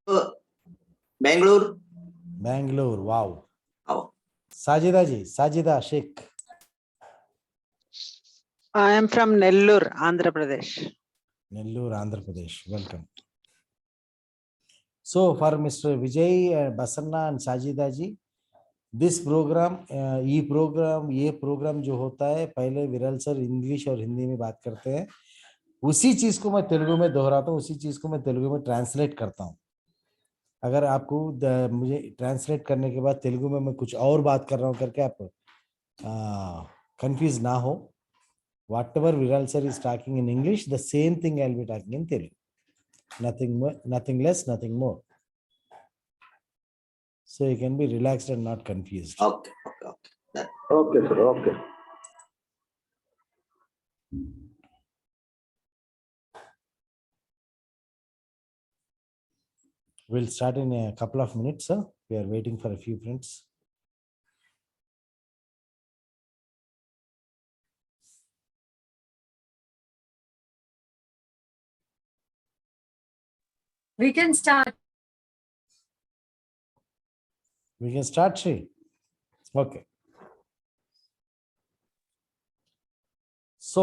Bangalore. Bangalore, wow. Oh. Sajida ji, Sajida Sheikh. I am from Nellore, Andhra Pradesh. Nellore, Andhra Pradesh. Welcome. So for Mr. Vijay, Basanna and Sajida ji, this program, ये program जो होता है, पहले विरल sir English और हिंदी में बात करते हैं, उसी चीज को मैं तेलुगु में दोहराता हूँ, उसी चीज को मैं तेलुगु में ट्रांसलेट करता हूँ. अगर आपको मुझे ट्रांसलेट करने के बाद तेलुगु में मैं कुछ और बात कर रहा हूँ करके आप कंफ्यूज ना हो. Whatever Viral sir is talking in English, the same thing I'll be talking in Telugu. Nothing more, nothing less, nothing more. So you can be relaxed and not confused. Okay. Okay, sir. Okay. We'll start in a couple of minutes, sir. We are waiting for a few friends. We can start. We can start, Shri. Okay. So,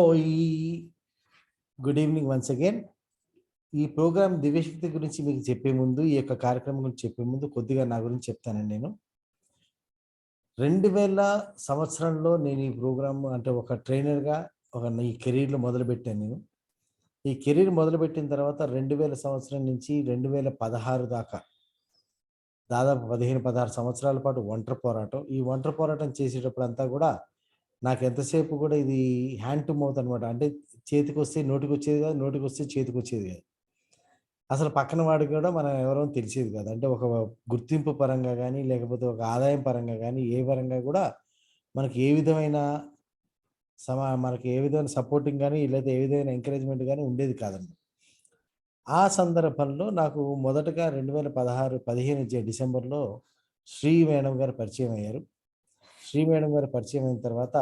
good evening once again. ఈ programme దివ్యశక్తి గురించి మీకు చెప్పే ముందు, ఈ యొక్క కార్యక్రమం గురించి చెప్పే ముందు కొద్దిగా నా గురించి చెప్తానండి. నేను 2000 సంవత్సరంలో నేను ఈ ప్రోగ్రామ్ అంటే ఒక ట్రైనర్గా ఈ కెరీర్లో మొదలుపెట్టాను. నేను ఈ కెరీర్ మొదలుపెట్టిన తర్వాత 2000 సంవత్సరం నుంచి 2016 దాకా దాదాపు 15-16 సంవత్సరాల పాటు ఒంటరి పోరాటం. ఈ ఒంటరి పోరాటం చేసేటప్పుడు అంతా కూడా నాకు ఎంతసేపు కూడా ఇది హ్యాండ్ టు మౌత్ అనమాట. అంటే చేతికి వస్తే నోటికి వచ్చేది కాదు, నోటికి వస్తే చేతికి వచ్చేది కాదు. అసలు పక్కన వాడికి కూడా మనం ఎవరో తెలిసేది కాదు. అంటే ఒక గుర్తింపు పరంగా కానీ, లేకపోతే ఒక ఆదాయం పరంగా కానీ, ఏ పరంగా కూడా మనకి ఏ విధమైన మనకి ఏ విధమైన సపోర్టింగ్ కానీ, లేదా ఏ విధమైన ఎంకరేజ్మెంట్ కానీ ఉండేది కాదండి. ఆ సందర్భంలో నాకు మొదటగా 2015 డిసెంబర్లో శ్రీ మేడం గారు పరిచయం అయ్యారు. శ్రీ మేడం గారు పరిచయం అయిన తర్వాత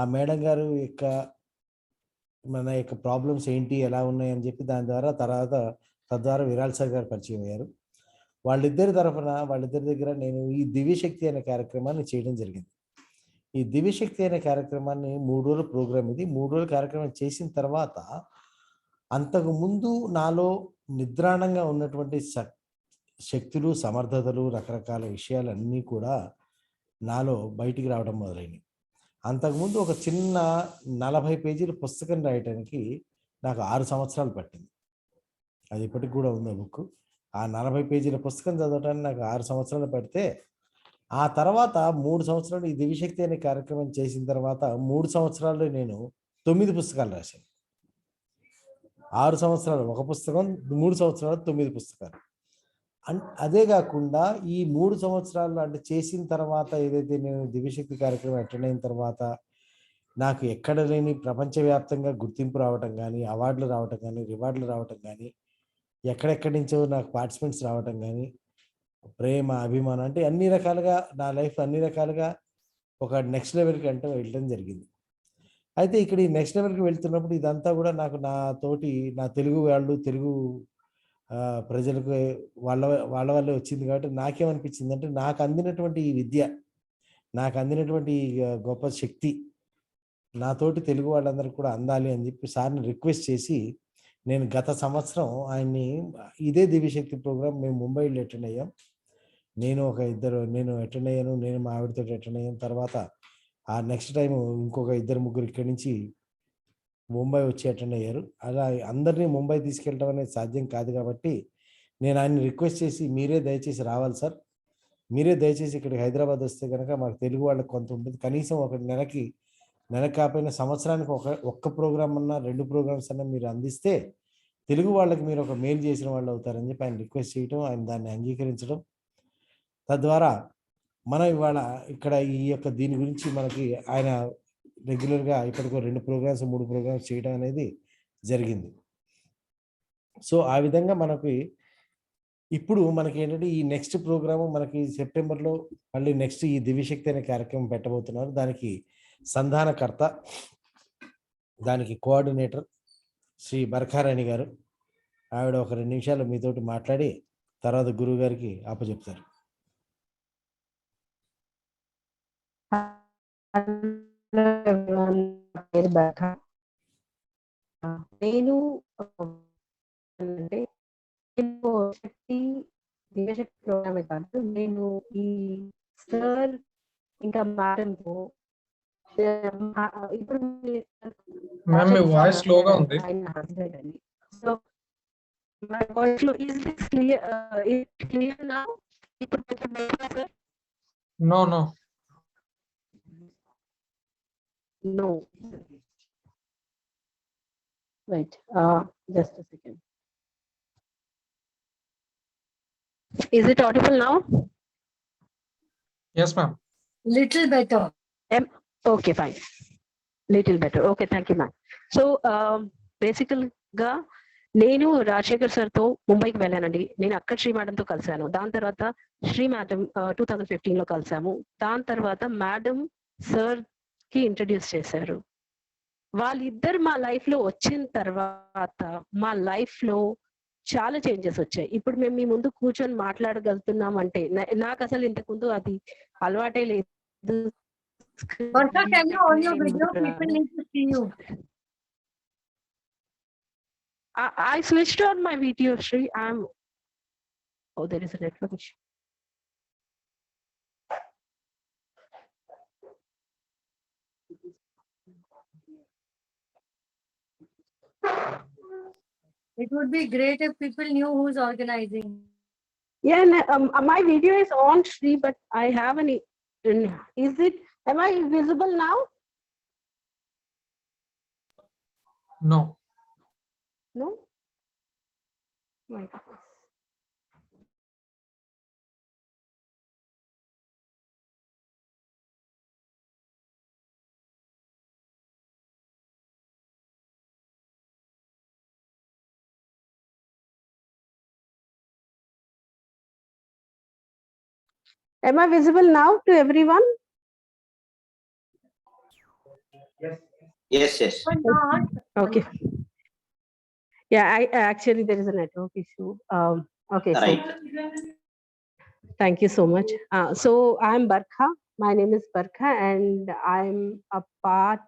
ఆ మేడం గారు మన యొక్క ప్రాబ్లమ్స్ ఏంటి, ఎలా ఉన్నాయి అని చెప్పి దాని ద్వారా తద్వారా విరాల్ సార్ గారు పరిచయం అయ్యారు. వాళ్ళిద్దరి దగ్గర నేను ఈ దివ్యశక్తి అనే కార్యక్రమాన్ని చేయడం జరిగింది. ఈ దివ్యశక్తి అనే కార్యక్రమాన్ని 3 రోజుల ప్రోగ్రామ్ ఇది. 3 రోజుల కార్యక్రమం చేసిన తర్వాత అంతకు ముందు నాలో నిద్రాణంగా ఉన్నటువంటి శక్తులు, సమర్థతలు, రకరకాల విషయాలన్నీ కూడా నాలో బయటికి రావడం మొదలైనవి. అంతకుముందు ఒక చిన్న 40 పేజీల పుస్తకం రాయటానికి నాకు 6 సంవత్సరాలు పట్టింది. అది ఇప్పటికి కూడా ఉంది బుక్. ఆ 40 పేజీల పుస్తకం చదవడానికి నాకు 6 సంవత్సరాలు పడితే, ఆ తర్వాత 3 సంవత్సరాలు ఈ దివ్యశక్తి అనే కార్యక్రమం చేసిన తర్వాత 3 సంవత్సరాల్లో నేను 9 పుస్తకాలు రాశాను. 6 సంవత్సరాలు ఒక పుస్తకం, 3 సంవత్సరాలు 9 పుస్తకాలు. అదే కాకుండా ఈ 3 సంవత్సరాలు అంటే చేసిన తర్వాత ఏదైతే నేను దివ్యశక్తి కార్యక్రమం అటెండ్ అయిన తర్వాత నాకు ఎక్కడ లేని ప్రపంచవ్యాప్తంగా గుర్తింపు రావటం కానీ, అవార్డులు రావటం కానీ, రివార్డులు రావటం కానీ, ఎక్కడెక్కడి నుంచో నాకు పార్టిసిపెంట్స్ రావటం కానీ, ప్రేమ, అభిమానం అంటే అన్ని రకాలుగా నా లైఫ్ అన్ని రకాలుగా ఒక నెక్స్ట్ లెవెల్కి అంటే వెళ్ళడం జరిగింది. అయితే ఇక్కడ ఈ నెక్స్ట్ లెవెల్కి వెళ్తున్నప్పుడు ఇదంతా కూడా నాకు నా తెలుగు ప్రజలకు వాళ్ళ వల్లే వచ్చింది. కాబట్టి నాకేమనిపించింది అంటే, నాకు అందినటువంటి ఈ విద్య, నాకు అందినటువంటి గొప్ప శక్తి నాతోటి తెలుగు వాళ్ళందరికీ కూడా అందాలి అని చెప్పి సార్ని రిక్వెస్ట్ చేసి, నేను గత సంవత్సరం ఆయన్ని ఇదే దివ్యశక్తి ప్రోగ్రామ్ మేము ముంబైలో అటెండ్ అయ్యాం. నేను అటెండ్ అయ్యాను. నేను మా ఆవిడతో అటెండ్ అయ్యాను. తర్వాత ఆ నెక్స్ట్ టైం ఇంకొక 2-3 ఇక్కడి నుంచి ముంబై వచ్చి అటెండ్ అయ్యారు. అలా అందరినీ ముంబై తీసుకెళ్ళడం అనేది సాధ్యం కాదు. కాబట్టి నేను ఆయన్ని రిక్వెస్ట్ చేసి, మీరే దయచేసి రావాలి సార్, మీరే దయచేసి ఇక్కడికి హైదరాబాద్ వస్తే కనుక మాకు తెలుగు వాళ్ళకి కొంత ఉంటుంది, కనీసం ఒక నెలకి కాకపోయినా సంవత్సరానికి ఒక్క ప్రోగ్రామ్ అన్నా 2 ప్రోగ్రామ్స్ అన్నా మీరు అందిస్తే తెలుగు వాళ్ళకి మీరు ఒక మేలు చేసిన వాళ్ళు అవుతారని చెప్పి ఆయన రిక్వెస్ట్ చేయడం, ఆయన దాన్ని అంగీకరించడం, తద్వారా మనం ఇవాళ ఇక్కడ ఈ యొక్క దీని గురించి మనకి ఆయన రెగ్యులర్గా ఇప్పటికో 2 ప్రోగ్రామ్స్ 3 ప్రోగ్రామ్స్ చేయడం అనేది జరిగింది. సో ఆ విధంగా ఇప్పుడు మనకి ఏంటంటే ఈ నెక్స్ట్ ప్రోగ్రాము మనకి సెప్టెంబర్లో మళ్ళీ నెక్స్ట్ ఈ దివ్యశక్తి అనే కార్యక్రమం పెట్టబోతున్నారు. దానికి సంధానకర్త, దానికి కోఆర్డినేటర్ శ్రీ బర్ఖారాణి గారు. ఆవిడ ఒక 2 నిమిషాలు మీతోటి మాట్లాడి తర్వాత గురువు గారికి అప్పచెప్తారు. Hello everyone, నా పేరు బర్ఖ. నేను అంటే శక్తి దివ్యశక్తి ప్రోగ్రామే కాదు, నేను ఈ సార్ ఇంకా మేడంతో ఇప్పుడు మ్యామ్ మీ వాయిస్ స్లోగా ఉంది. సో మై వాయిస్ లో ఇస్ దిస్ క్లియర్ నౌ? ఇప్పుడు కొంచెం better, sir? No, no. No. Wait, just a second. Is it audible now? Yes, ma'am. Little better. Okay, fine. Little better. Okay, thank you, ma'am. So, basically, నేను Rajasekhar sir తో ముంబైకి వెళ్ళానండి. నేను అక్కడ Shri madam తో కలిసాను. దాని తర్వాత శ్రీ మేడం 2015 లో కలిసాము. దాని తర్వాత మేడం సార్ కి ఇంట్రడ్యూస్ చేశారు. వాళ్ళిద్దరు మా లైఫ్ లో వచ్చిన తర్వాత మా లైఫ్ లో చాలా చేంజెస్ వచ్చాయి. ఇప్పుడు మేము మీ ముందు కూర్చొని మాట్లాడగలుగుతున్నాం అంటే నాకు అసలు ఇంతకు ముందు అది అలవాటే లేదు. Varsha, can you on your video? People need to see you. I switched on my video, Shri. Oh, there is a network issue. It would be great if people knew who's organizing. Yeah, my video is on, Shri, but I have am I visible now? No. No? My goodness. Am I visible now to everyone? Yes, yes. But not. Okay. Yeah, I actually there is a network issue. Okay, Right. so thank you so much. So I'm Barkha. My name is Barkha, and I'm a part.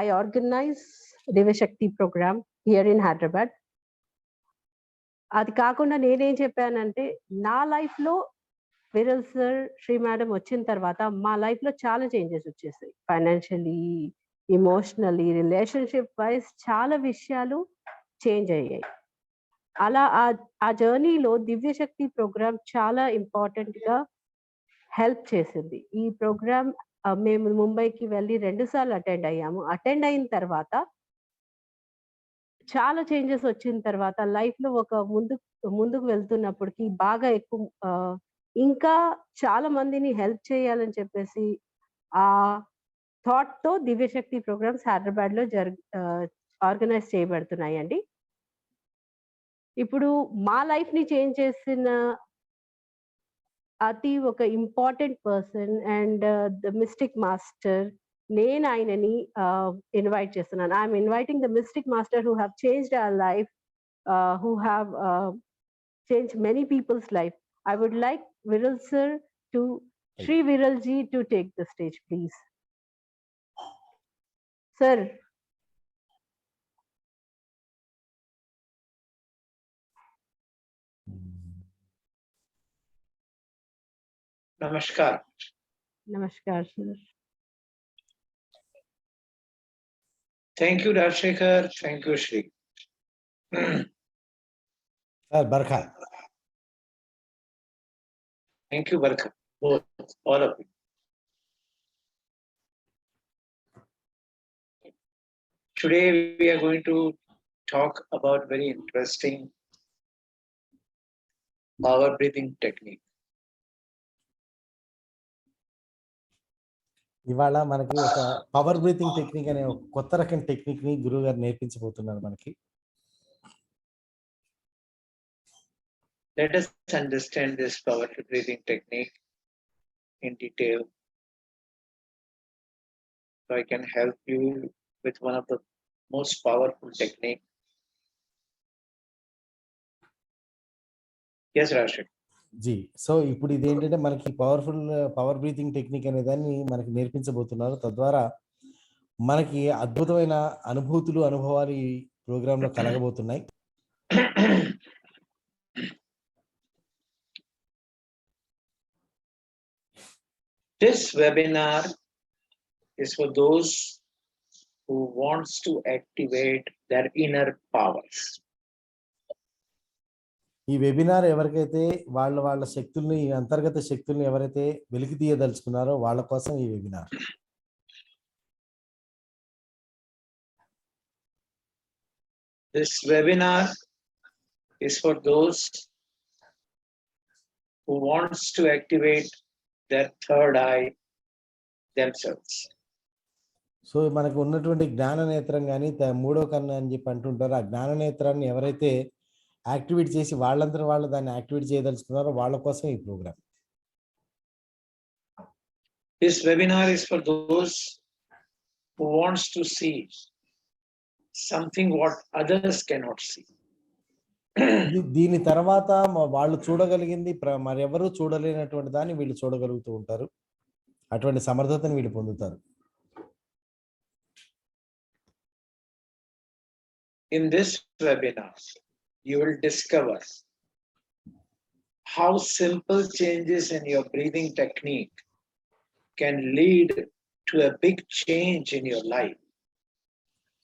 I organize Deva Shakti program here in Hyderabad. అది కాకుండా నేనేం చెప్పానంటే నా life లో viral sir Shri madam వచ్చిన తర్వాత మా life లో చాలా చేంజెస్ వచ్చేసాయి. ఫైనాన్షియలీ, ఇమోషనలీ, రిలేషన్షిప్ వైజ్ చాలా విషయాలు చేంజ్ అయ్యాయి. అలా ఆ జర్నీలో దివ్యశక్తి ప్రోగ్రామ్ చాలా ఇంపార్టెంట్ గా హెల్ప్ చేసింది. ఈ ప్రోగ్రామ్ మేము ముంబైకి వెళ్ళి 2 సార్లు అటెండ్ అయ్యాము. అటెండ్ అయిన తర్వాత చాలా చేంజెస్ వచ్చిన తర్వాత లైఫ్ లో ఒక ముందుకు వెళ్తున్నప్పటికి బాగా ఎక్కువ ఇంకా చాలా మందిని హెల్ప్ చేయాలని చెప్పేసి ఆ థాట్ తో దివ్యశక్తి ప్రోగ్రామ్స్ హైదరాబాద్ లో ఆర్గనైజ్ చేయబడుతున్నాయండి. ఇప్పుడు మా లైఫ్ ని చేంజ్ చేసిన అతి ఒక important person and the mystic master, నేను ఆయనని ఇన్వైట్ చేస్తున్నాను. I'm inviting the mystic master who have changed our life, who have changed many people's life. I would like Viral sir to Shriviral ji to take the stage, please. Sir. Namaskar. Namaskar, sir. Thank you, Rajshekhar. Thank you, Shri. Sir Barkha. Thank you, Barkha. Both, all of you. Today we are going to talk about very interesting power breathing technique. ఇవాళ మనకి ఒక power breathing technique అనే ఒక కొత్త రకం technique ని గురువు గారు నేర్పించబోతున్నారు మనకి. Let us understand this power breathing technique in detail, so I can help you with one of the most powerful technique. Yes, Rashid. Ji. So ఇప్పుడు ఇదేంటంటే మనకి పవర్ బ్రీతింగ్ టెక్నిక్ అనే దాన్ని మనకి నేర్పించబోతున్నారు. తద్వారా మనకి అద్భుతమైన అనుభవాలు ఈ ప్రోగ్రాంలో కలగబోతున్నాయి. This webinar is for those who wants to activate their inner powers. ఈ వెబినార్ ఎవరికైతే వాళ్ళ శక్తుల్ని, అంతర్గత శక్తుల్ని ఎవరైతే వెలికి తీయదలుచుకున్నారో వాళ్ళ కోసం ఈ webinar. This webinar is for those who wants to activate their third eye themselves. So మనకు ఉన్నటువంటి జ్ఞాన నేత్రం కానీ మూడో కన్ను అని చెప్పి అంటుంటారు. ఆ జ్ఞాన నేత్రాన్ని ఎవరైతే యాక్టివేట్ చేసి వాళ్ళందరూ వాళ్ళు దాన్ని యాక్టివేట్ చేయదలుచుకున్నారో వాళ్ళ కోసం ఈ programme. This webinar is for those who wants to see something what others cannot see. దీని తర్వాత వాళ్ళు చూడగలిగింది మరెవరూ చూడలేనటువంటి దాన్ని వీళ్ళు చూడగలుగుతూ ఉంటారు. అటువంటి సమర్థతను వీళ్ళు పొందుతారు. In this webinar, you will discover how simple changes in your breathing technique can lead to a big change in your life.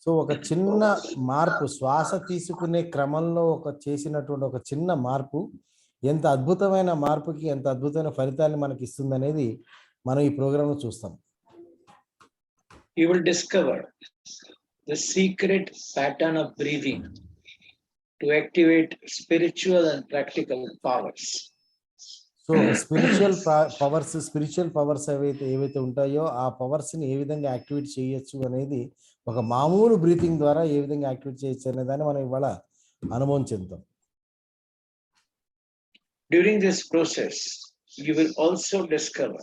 So ఒక చిన్న మార్పు, శ్వాస తీసుకునే క్రమంలో చేసినటువంటి ఒక చిన్న మార్పు ఎంత అద్భుతమైన మార్పుకి, ఎంత అద్భుతమైన ఫలితాన్ని మనకి ఇస్తుంది అనేది మనం ఈ ప్రోగ్రాంలో చూస్తాం. You will discover the secret pattern of breathing to activate spiritual and practical powers. So spiritual powers ఏవైతే ఉంటాయో ఆ పవర్స్ ని ఏ విధంగా యాక్టివేట్ చేయొచ్చు అనేది, ఒక మామూలు బ్రీతింగ్ ద్వారా ఏ విధంగా యాక్టివేట్ చేయొచ్చు అనే దాన్ని మనం ఇవాళ అనుభవం చెందుతాం. During this process, you will also discover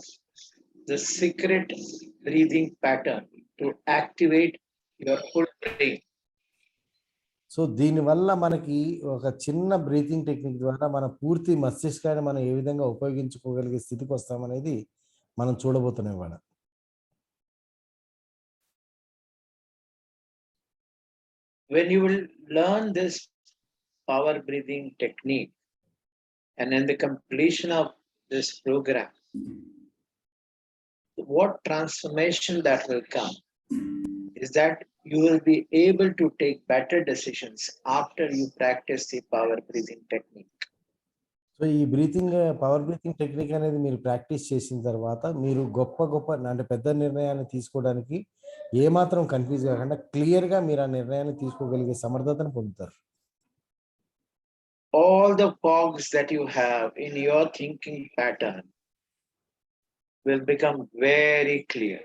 the secret breathing pattern to activate your full brain. So దీనివల్ల మనకి ఒక చిన్న బ్రీతింగ్ టెక్నిక్ ద్వారా మన పూర్తి మస్తిష్కాన్ని మనం ఏ విధంగా ఉపయోగించుకోగలిగే స్థితికి వస్తామనేది మనం చూడబోతున్నాం ఇవాళ. When you will learn this power breathing technique, and in the completion of this program, what transformation that will come is that you will be able to take better decisions after you practice the power breathing technique. So ఈ power breathing technique అనేది మీరు practice చేసిన తర్వాత మీరు గొప్ప అంటే పెద్ద నిర్ణయాన్ని తీసుకోవడానికి ఏమాత్రం కన్ఫ్యూజ్ కాకుండా క్లియర్గా మీరు ఆ నిర్ణయాన్ని తీసుకోగలిగే సమర్థతను పొందుతారు. All the fogs that you have in your thinking pattern will become very clear.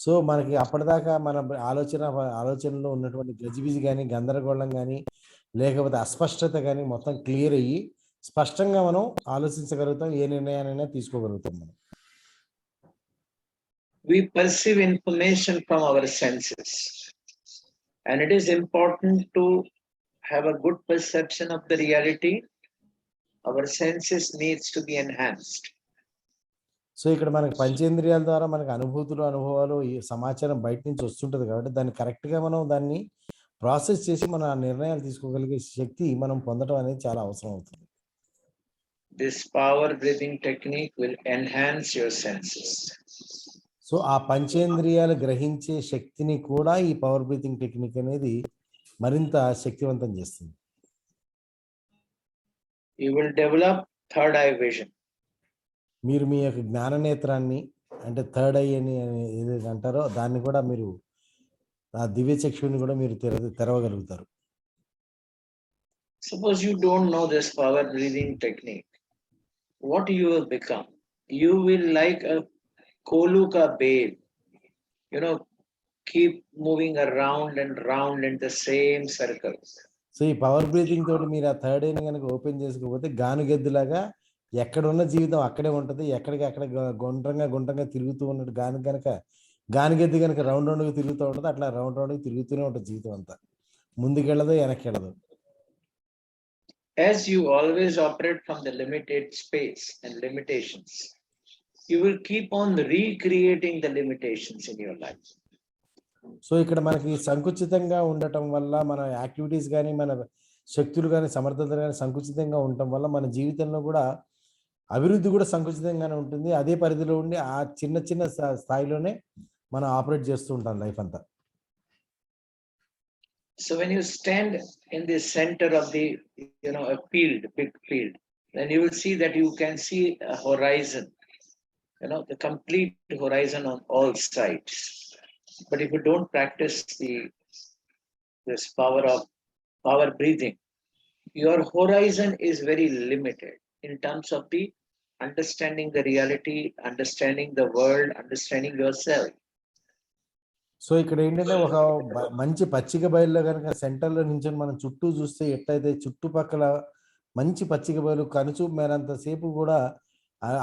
So మనకి అప్పటిదాకా మన ఆలోచనలో ఉన్నటువంటి గజిబిజి కానీ, గందరగోళం కానీ, లేకపోతే అస్పష్టత కానీ మొత్తం క్లియర్ అయ్యి స్పష్టంగా మనం ఆలోచించగలుగుతాం, ఏ నిర్ణయాన్నైనా తీసుకోగలుగుతాం. మనం we perceive information from our senses, and it is important to have a good perception of the reality. Our senses needs to be enhanced. So ఇక్కడ మనకి పంచేంద్రియాల ద్వారా మనకి అనుభవాలు, ఈ సమాచారం బయట నుంచి వస్తుంటది కాబట్టి దాన్ని కరెక్ట్గా మనం దాన్ని ప్రాసెస్ చేసి మన నిర్ణయాలు తీసుకోగలిగే శక్తి మనం పొందడం అనేది చాలా అవసరం అవుతుంది. This power breathing technique will enhance your senses. So ఆ పంచేంద్రియాలు గ్రహించే శక్తిని కూడా ఈ పవర్ బ్రీతింగ్ టెక్నిక్ అనేది మరింత శక్తివంతం చేస్తుంది. You will develop third eye vision. మీరు మీ యొక్క జ్ఞాన నేత్రాన్ని, అంటే థర్డ్ ఐ అని ఏదైతే అంటారో దాన్ని కూడా మీరు, ఆ దివ్య చక్షుని కూడా మీరు తెరవగలుగుతారు. Suppose you don't know this power breathing technique, what you will become? You will like a Koluka babe, keep moving around and round in the same circle. So ఈ పవర్ బ్రీతింగ్ తోటి మీరు ఆ థర్డ్ ఐని కనుక open చేసుకోకపోతే గానుగెద్దులాగా ఎక్కడున్న జీవితం అక్కడే ఉంటుంది, ఎక్కడికి గుండ్రంగా తిరుగుతూ ఉన్నట్టు గానిగెద్దు కనుక రౌండ్గా తిరుగుతూ ఉంటుంది, అట్లా రౌండ్గా తిరుగుతూనే ఉంటుంది జీవితం అంతా, ముందుకెళ్ళదు వెనక్కి వెళ్ళదు. as you always operate from the limited space and limitations, you will keep on recreating the limitations in your life. So ఇక్కడ మనకి సంకుచితంగా ఉండటం వల్ల మన యాక్టివిటీస్ కానీ మన శక్తులు కానీ సమర్థతలు కానీ సంకుచితంగా ఉండటం వల్ల మన జీవితంలో కూడా అభివృద్ధి కూడా సంకుచితంగానే ఉంటుంది. అదే పరిధిలో ఉండి ఆ చిన్న చిన్న స్థాయిలోనే మనం ఆపరేట్ చేస్తూ ఉంటాం లైఫ్ అంతా. So when you stand in the center of the, a field, big field, then you will see that you can see a horizon, the complete horizon on all sides. But if you don't practice this power breathing, your horizon is very limited in terms of the understanding the reality, understanding the world, understanding yourself. So ఇక్కడ ఏంటంటే ఒక మంచి పచ్చిక బయలులో కనుక సెంటర్లో నుంచి మనం చుట్టూ చూస్తే ఎట్లయితే చుట్టుపక్కల మంచి పచ్చిక బయలు కనుచూపు మేరంత సేపు కూడా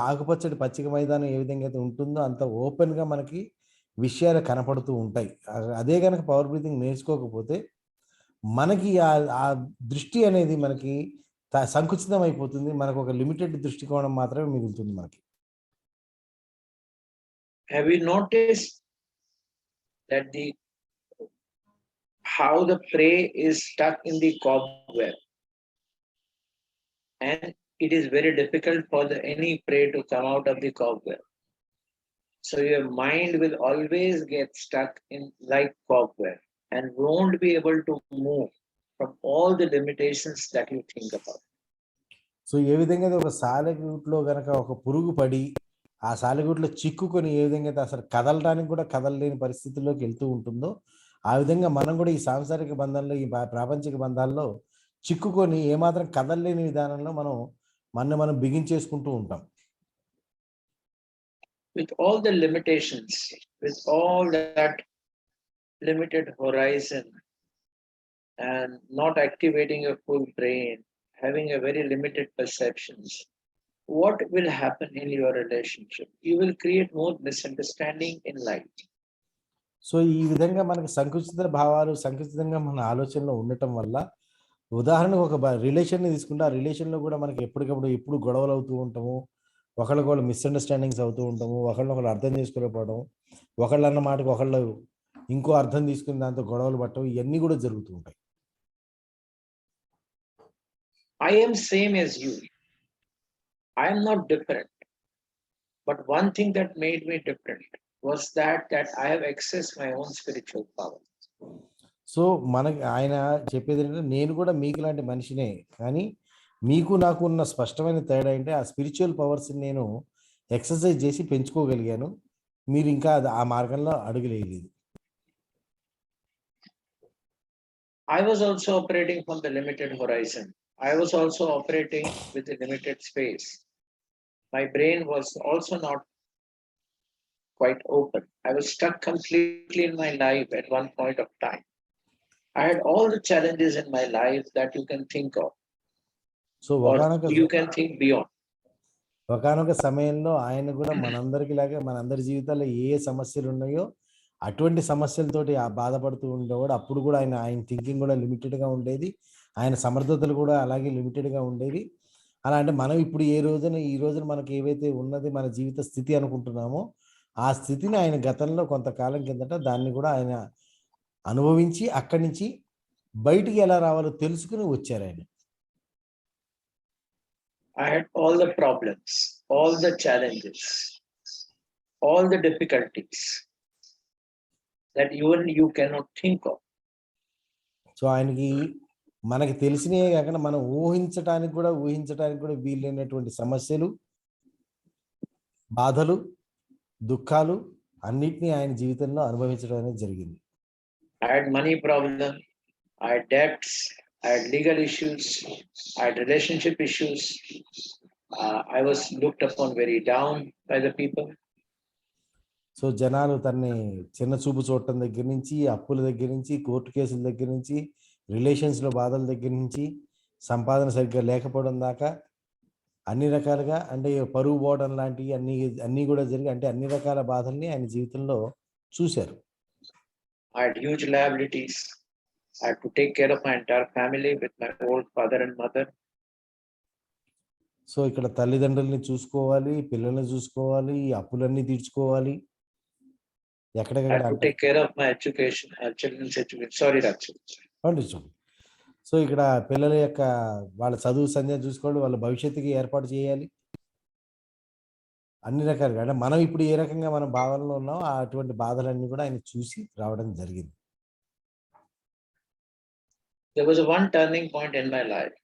ఆకుపచ్చడి పచ్చిక మైదానం ఏ విధంగా అయితే ఉంటుందో అంత ఓపెన్గా మనకి విషయాలు కనపడుతూ ఉంటాయి. అదే కనుక పవర్ బ్రీతింగ్ నేర్చుకోకపోతే మనకి ఆ దృష్టి అనేది మనకి సంకుచితం అయిపోతుంది. మనకు ఒక లిమిటెడ్ దృష్టికోణం మాత్రమే మిగులుతుంది మనకి. Have you noticed that how the prey is stuck in the cobweb, and it is very difficult for any prey to come out of the cobweb? So your mind will always get stuck in like cobweb and won't be able to move from all the limitations that you think about. So ఏ విధంగా ఒక సాలెగూట్లో గనక ఒక పురుగు పడి ఆ సాలెగూట్లో చిక్కుకొని ఏ విధంగా అయితే అసలు కదలడానికి కూడా కదలలేని పరిస్థితుల్లోకి వెళ్తూ ఉంటుందో ఆ విధంగా మనం కూడా ఈ సాంసారిక బంధాల్లో ఈ ప్రాపంచిక బంధాల్లో చిక్కుకొని ఏమాత్రం కదలలేని విధానంలో మనం బిగించేసుకుంటూ ఉంటాం. With all the limitations, with all that limited horizon, and not activating your full brain, having a very limited perceptions, what will happen in your relationship? You will create more misunderstanding in life. So ఈ విధంగా మనకి సంకుచిత భావాలు సంకుచితంగా మన ఆలోచనలో ఉండటం వల్ల ఉదాహరణకు ఒక రిలేషన్ని తీసుకుంటే ఆ రిలేషన్లో కూడా మనకి ఎప్పటికప్పుడు ఎప్పుడు గొడవలు అవుతూ ఉంటాము, ఒకళ్ళకొకళ్ళు మిస్అండర్స్టాండింగ్స్ అవుతూ ఉంటాము, ఒకళ్ళనొకళ్ళు అర్థం చేసుకోలేకపోవడం, ఒకళ్ళు అన్న మాటకు ఒకళ్ళు ఇంకో అర్థం తీసుకుని దాంతో గొడవలు పట్టడం ఇవన్నీ కూడా జరుగుతూ ఉంటాయి. I am same as you. I am not different. But one thing that made me different was that I have accessed my own spiritual power. So మనకి ఆయన చెప్పేది ఏంటంటే నేను కూడా మీకు లాంటి మనిషినే, కానీ మీకు నాకు ఉన్న స్పష్టమైన తేడా అంటే ఆ స్పిరిచువల్ పవర్స్ని నేను ఎక్సర్సైజ్ చేసి పెంచుకోగలిగాను, మీరు ఇంకా ఆ మార్గంలో అడుగులేదు. I was also operating from the limited horizon. I was also operating with a limited space. My brain was also not quite open. I was stuck completely in my life at one point of time. I had all the challenges in my life that you can think of. So you can think beyond. ఒకనొక సమయంలో ఆయన కూడా మనందరికి లాగా మనందరి జీవితాల్లో ఏ సమస్యలు ఉన్నాయో అటువంటి సమస్యలతోటి బాధపడుతూ ఉండేవాడు. అప్పుడు కూడా ఆయన థింకింగ్ కూడా లిమిటెడ్గా ఉండేది, ఆయన సమర్థతలు కూడా అలాగే లిమిటెడ్గా ఉండేవి. అలా అంటే మనం ఇప్పుడు ఈ రోజున మనకి ఏవైతే ఉన్నది మన జీవిత స్థితి అనుకుంటున్నామో ఆ స్థితిని ఆయన గతంలో కొంతకాలం కిందట దాన్ని కూడా ఆయన అనుభవించి అక్కడి నుంచి బయటికి ఎలా రావాలో తెలుసుకుని వచ్చారు ఆయన. I had all the problems, all the challenges, all the difficulties that even you cannot think of. So ఆయనకి మనకి తెలిసినవే కాకుండా మనం ఊహించడానికి కూడా వీలైనటువంటి సమస్యలు, బాధలు, దుఃఖాలు అన్నిటినీ ఆయన జీవితంలో అనుభవించడం అనేది జరిగింది. I had money problem, I had debts, I had legal issues, I had relationship issues. I was looked upon very down by the people. So జనాలు తన్ని చిన్న చూపు చూడటం దగ్గర నుంచి, అప్పుల దగ్గర నుంచి, కోర్టు కేసుల దగ్గర నుంచి, రిలేషన్స్లో బాధల దగ్గర నుంచి, సంపాదన సరిగ్గా లేకపోవడం దాకా అన్ని రకాలుగా అంటే పరువు పోవడం లాంటివి అన్నీ కూడా జరిగి అంటే అన్ని రకాల బాధల్ని ఆయన జీవితంలో చూశారు. I had huge liabilities. I had to take care of my entire family with my old father and mother. So ఇక్కడ తల్లిదండ్రుల్ని చూసుకోవాలి, పిల్లల్ని చూసుకోవాలి, అప్పులన్నీ తీర్చుకోవాలి. I ఎక్కడెక్కడ have to take care of my education, children's education. Sorry, Rakshi. పండించండి. So ఇక్కడ పిల్లల యొక్క వాళ్ళ చదువు సంధ్య చూసుకోవాలి, వాళ్ళ భవిష్యత్తుకి ఏర్పాటు చేయాలి. అన్ని రకాలుగా అంటే మనం ఇప్పుడు ఏ రకంగా మన భావనలో ఉన్నామో అటువంటి బాధలన్నీ కూడా ఆయన చూసి రావడం జరిగింది. There was one turning point in my life.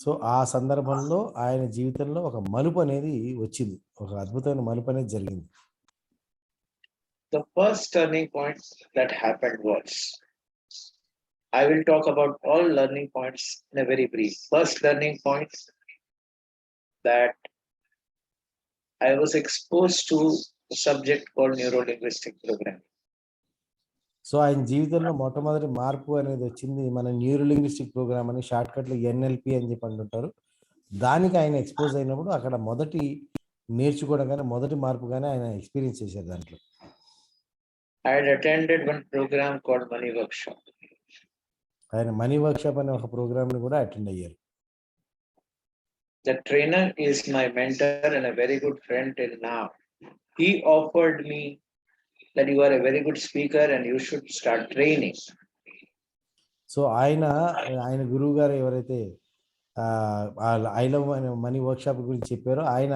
So ఆ సందర్భంలో ఆయన జీవితంలో ఒక మలుపు అనేది వచ్చింది, ఒక అద్భుతమైన మలుపు అనేది జరిగింది. The first turning point that happened was, I will talk about all learning points in a very brief. First learning point, that I was exposed to a subject called neuro-linguistic programming. So ఆయన జీవితంలో మొట్టమొదటి మార్పు అనేది వచ్చింది మన న్యూరోలింగ్విస్టిక్ programme అని short కట్లో NLP అని చెప్పి అంటుంటారు. దానికి ఆయన ఎక్స్పోజ్ అయినప్పుడు అక్కడ మొదటి నేర్చుకోవడం కానీ మొదటి మార్పు కానీ ఆయన ఎక్స్పీరియన్స్ చేశారు దాంట్లో. I had attended one program called Money Workshop. ఆయన మనీ వర్క్షాప్ అనే ఒక ప్రోగ్రామ్ని కూడా అటెండ్ అయ్యారు. The trainer is my mentor and a very good friend till now. He offered me that you are a very good speaker and you should start training. So ఆయన గురువు గారు ఎవరైతే I love money workshop గురించి చెప్పారో ఆయన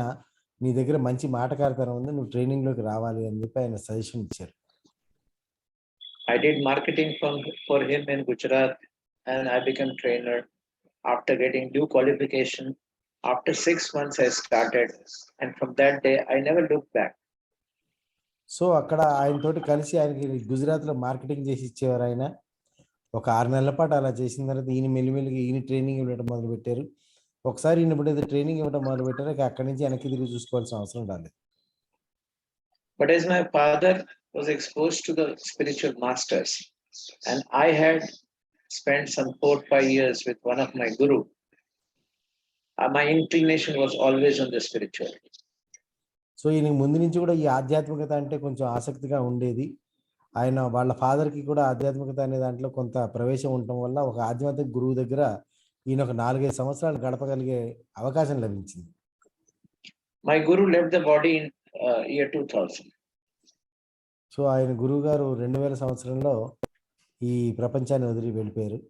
నీ దగ్గర మంచి మాటకారితనం ఉంది, నువ్వు ట్రైనింగ్లోకి రావాలి అని చెప్పి ఆయన సజెషన్ ఇచ్చారు. I did marketing for him in Gujarat and I became trainer after getting due qualification. After 6 months I started, and from that day I never looked back. So అక్కడ ఆయనతోటి కలిసి ఆయనకి గుజరాత్లో మార్కెటింగ్ చేసి ఇచ్చేవారు. ఆయన ఒక 6 నెలల పాటు అలా చేసిన తర్వాత ఈయన మెల్లిమెల్లిగా ఈయన ట్రైనింగ్ ఇవ్వడం మొదలుపెట్టారు. ఒకసారి ఈయన ఎప్పుడైతే ట్రైనింగ్ ఇవ్వడం మొదలుపెట్టారో అక్కడి నుంచి వెనక్కి తిరిగి చూసుకోవాల్సిన అవసరం రాలేదు. But as my father was exposed to the spiritual masters, and I had spent some 4-5 years with one of my guru, my inclination was always on the spiritual. So ఈయనకి ముందు నుంచి కూడా ఈ ఆధ్యాత్మికత అంటే కొంచెం ఆసక్తిగా ఉండేది. ఆయన వాళ్ళ ఫాదర్కి కూడా ఆధ్యాత్మికత అనే దాంట్లో కొంత ప్రవేశం ఉండటం వల్ల ఒక ఆధ్యాత్మిక గురువు దగ్గర ఈయన ఒక 4-5 సంవత్సరాలు గడపగలిగే అవకాశం లభించింది. My guru left the body in year 2000. So ఆయన గురువు గారు 2000 సంవత్సరంలో ఈ ప్రపంచాన్ని వదిలి వెళ్ళిపోయారు.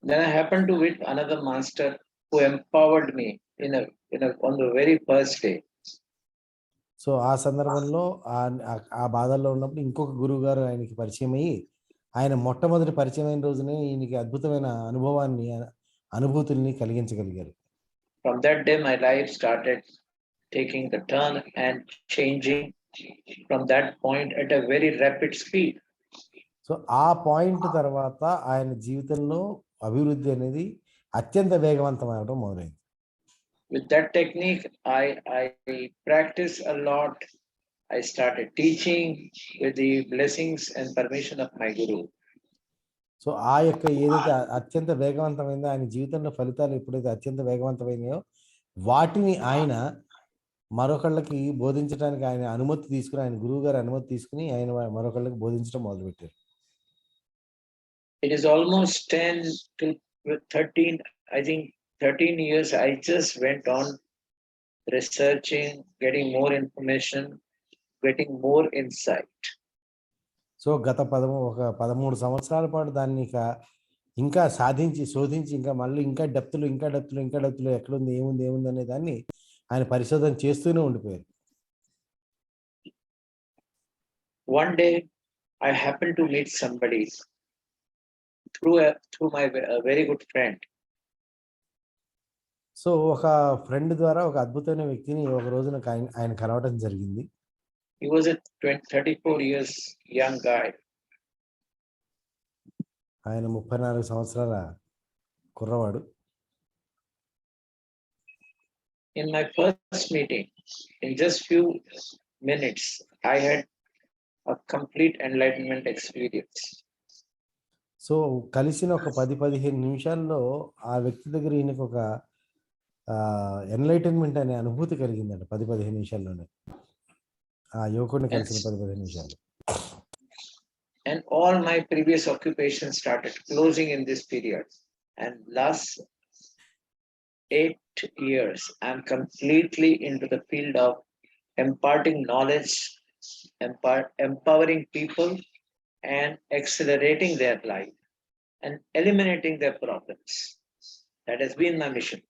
Then I happened to meet another master who empowered me on the very first day. So ఆ సందర్భంలో ఆ బాధల్లో ఉన్నప్పుడు ఇంకొక గురువు గారు ఆయనకి పరిచయం అయ్యి ఆయన మొట్టమొదటి పరిచయం అయిన రోజునే ఈయనకి అద్భుతమైన అనుభూతుల్ని కలిగించగలిగారు. From that day my life started taking the turn and changing from that point at a very rapid speed. So ఆ పాయింట్ తర్వాత ఆయన జీవితంలో అభివృద్ధి అనేది అత్యంత వేగవంతం అవడం మొదలైంది. With that technique, I practiced a lot. I started teaching with the blessings and permission of my guru. So ఆ యొక్క ఏదైతే అత్యంత వేగవంతమైందో ఆయన జీవితంలో ఫలితాలు ఎప్పుడైతే అత్యంత వేగవంతమైనాయో వాటిని ఆయన మరొకళ్ళకి బోధించడానికి ఆయన అనుమతి తీసుకుని, ఆయన గురువు గారి అనుమతి తీసుకుని ఆయన మరొకళ్ళకి బోధించడం మొదలుపెట్టారు. It is almost 10 to 13, I think 13 years I just went on researching, getting more information, getting more insight. So గత 13 సంవత్సరాల పాటు దాన్ని ఇంకా శోధించి ఇంకా మళ్ళీ ఇంకా డెప్త్లో ఎక్కడుంది ఏముంది అనే దాన్ని ఆయన పరిశోధన చేస్తూనే ఉండిపోయారు. One day I happened to meet somebody through my very good friend. So ఒక ఫ్రెండ్ ద్వారా ఒక అద్భుతమైన వ్యక్తిని ఒక రోజున ఆయన కలవడం జరిగింది. He was a 34 years young guy. ఆయన 34 సంవత్సరాల కుర్రవాడు. In my first meeting, in just few minutes, I had a complete enlightenment experience. So కలిసిన ఒక 10-15 నిమిషాల్లో ఆ వ్యక్తి దగ్గర ఈయనకు ఒక ఎన్లైటన్మెంట్ అనే అనుభూతి కలిగిందంట 10-15 నిమిషాల్లోనే. ఆ యువకుడిని కలిసిన 10-15 నిమిషాలు. And all my previous occupations started closing in this period. And last 8 years, I'm completely into the field of imparting knowledge, empowering people, and accelerating their life and eliminating their problems. That has been my mission.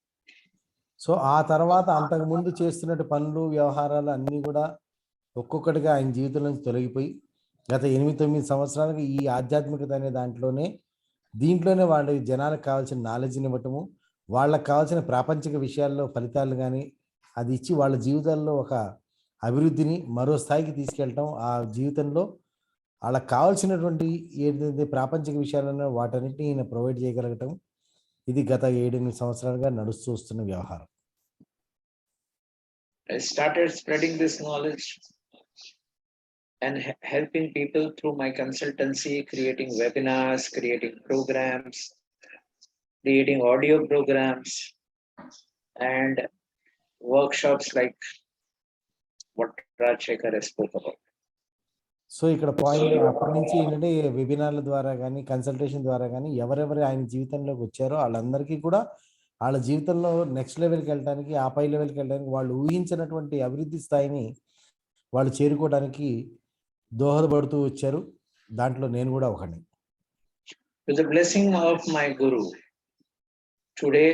So ఆ తర్వాత అంతకుముందు చేస్తున్నట్టు పనులు వ్యవహారాలు అన్నీ కూడా ఒక్కొక్కటిగా ఆయన జీవితం నుంచి తొలగిపోయి గత 8-9 సంవత్సరాలుగా ఈ ఆధ్యాత్మికత అనే దీంట్లోనే వాళ్ళ జనాలకు కావాల్సిన నాలెడ్జ్ని ఇవ్వటము, వాళ్ళకి కావాల్సిన ప్రాపంచిక విషయాల్లో ఫలితాలు కానీ అది ఇచ్చి వాళ్ళ జీవితాల్లో ఒక అభివృద్ధిని మరో స్థాయికి తీసుకెళ్ళటం, ఆ జీవితంలో వాళ్ళకి కావాల్సినటువంటి ఏదైతే ప్రాపంచిక విషయాలను వాటన్నిటిని ఈయన ప్రొవైడ్ చేయగలగటం, ఇది గత 7-8 సంవత్సరాలుగా నడుస్తూ వస్తున్న వ్యవహారం. I started spreading this knowledge and helping people through my consultancy, creating webinars, creating programs, creating audio programs, and workshops like what Rajshekar spoke about. So ఇక్కడ పాయింట్ అప్పటి నుంచి ఏంటంటే వెబినార్ల ద్వారా కానీ కన్సల్టేషన్ ద్వారా కానీ ఎవరెవరు ఆయన జీవితంలోకి వచ్చారో వాళ్ళందరికీ కూడా వాళ్ళ జీవితంలో నెక్స్ట్ లెవెల్కి వెళ్ళడానికి, ఆ పై లెవెల్కి వెళ్ళడానికి, వాళ్ళు ఊహించినటువంటి అభివృద్ధి స్థాయిని వాళ్ళు చేరుకోవడానికి దోహదపడుతూ వచ్చారు. దాంట్లో నేను కూడా ఒకని. With the blessing of my guru, today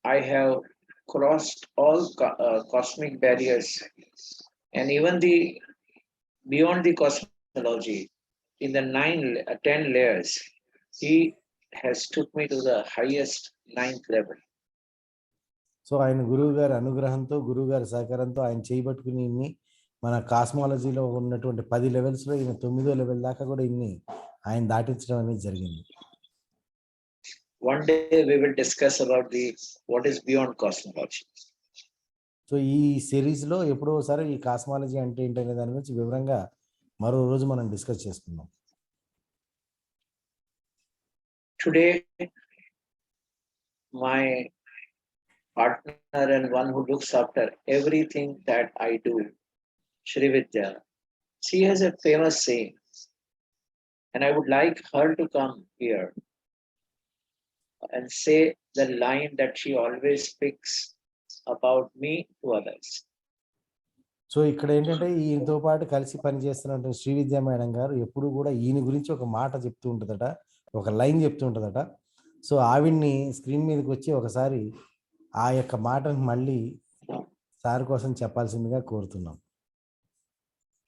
I have crossed all cosmic barriers and even beyond the cosmology, in the 10 layers, he has took me to the highest 9th level. So ఆయన గురువు గారి అనుగ్రహంతో, గురువు గారి సహకారంతో ఆయన చేయబట్టుకుని ఇన్ని మన కాస్మాలజీలో ఉన్నటువంటి 10 లెవెల్స్లో ఈయన 9వ లెవెల్ దాకా కూడా ఇన్ని ఆయన దాటించడం అనేది జరిగింది. One day we will discuss about what is beyond cosmology. So ఈ సిరీస్లో ఎప్పుడో ఒకసారి ఈ కాస్మాలజీ అంటే ఏంటనే దాని గురించి వివరంగా మరో రోజు మనం డిస్కస్ చేసుకుందాం. Today, my partner and one who looks after everything that I do, Shriviral, she has a famous saying, and I would like her to come here and say the line that she always speaks about me to others. So ఇక్కడ ఏంటంటే ఈయనతో పాటు కలిసి పనిచేస్తున్నటువంటి Srividya madam గారు ఎప్పుడు కూడా ఈయన గురించి ఒక మాట చెప్తూ ఉంటుందట, ఒక లైన్ చెప్తూ ఉంటుందట. సో ఆవిడ్ని స్క్రీన్ మీదకి వచ్చి ఒకసారి ఆ యొక్క మాటను మళ్ళీ సార్ కోసం చెప్పాల్సిందిగా కోరుతున్నాం.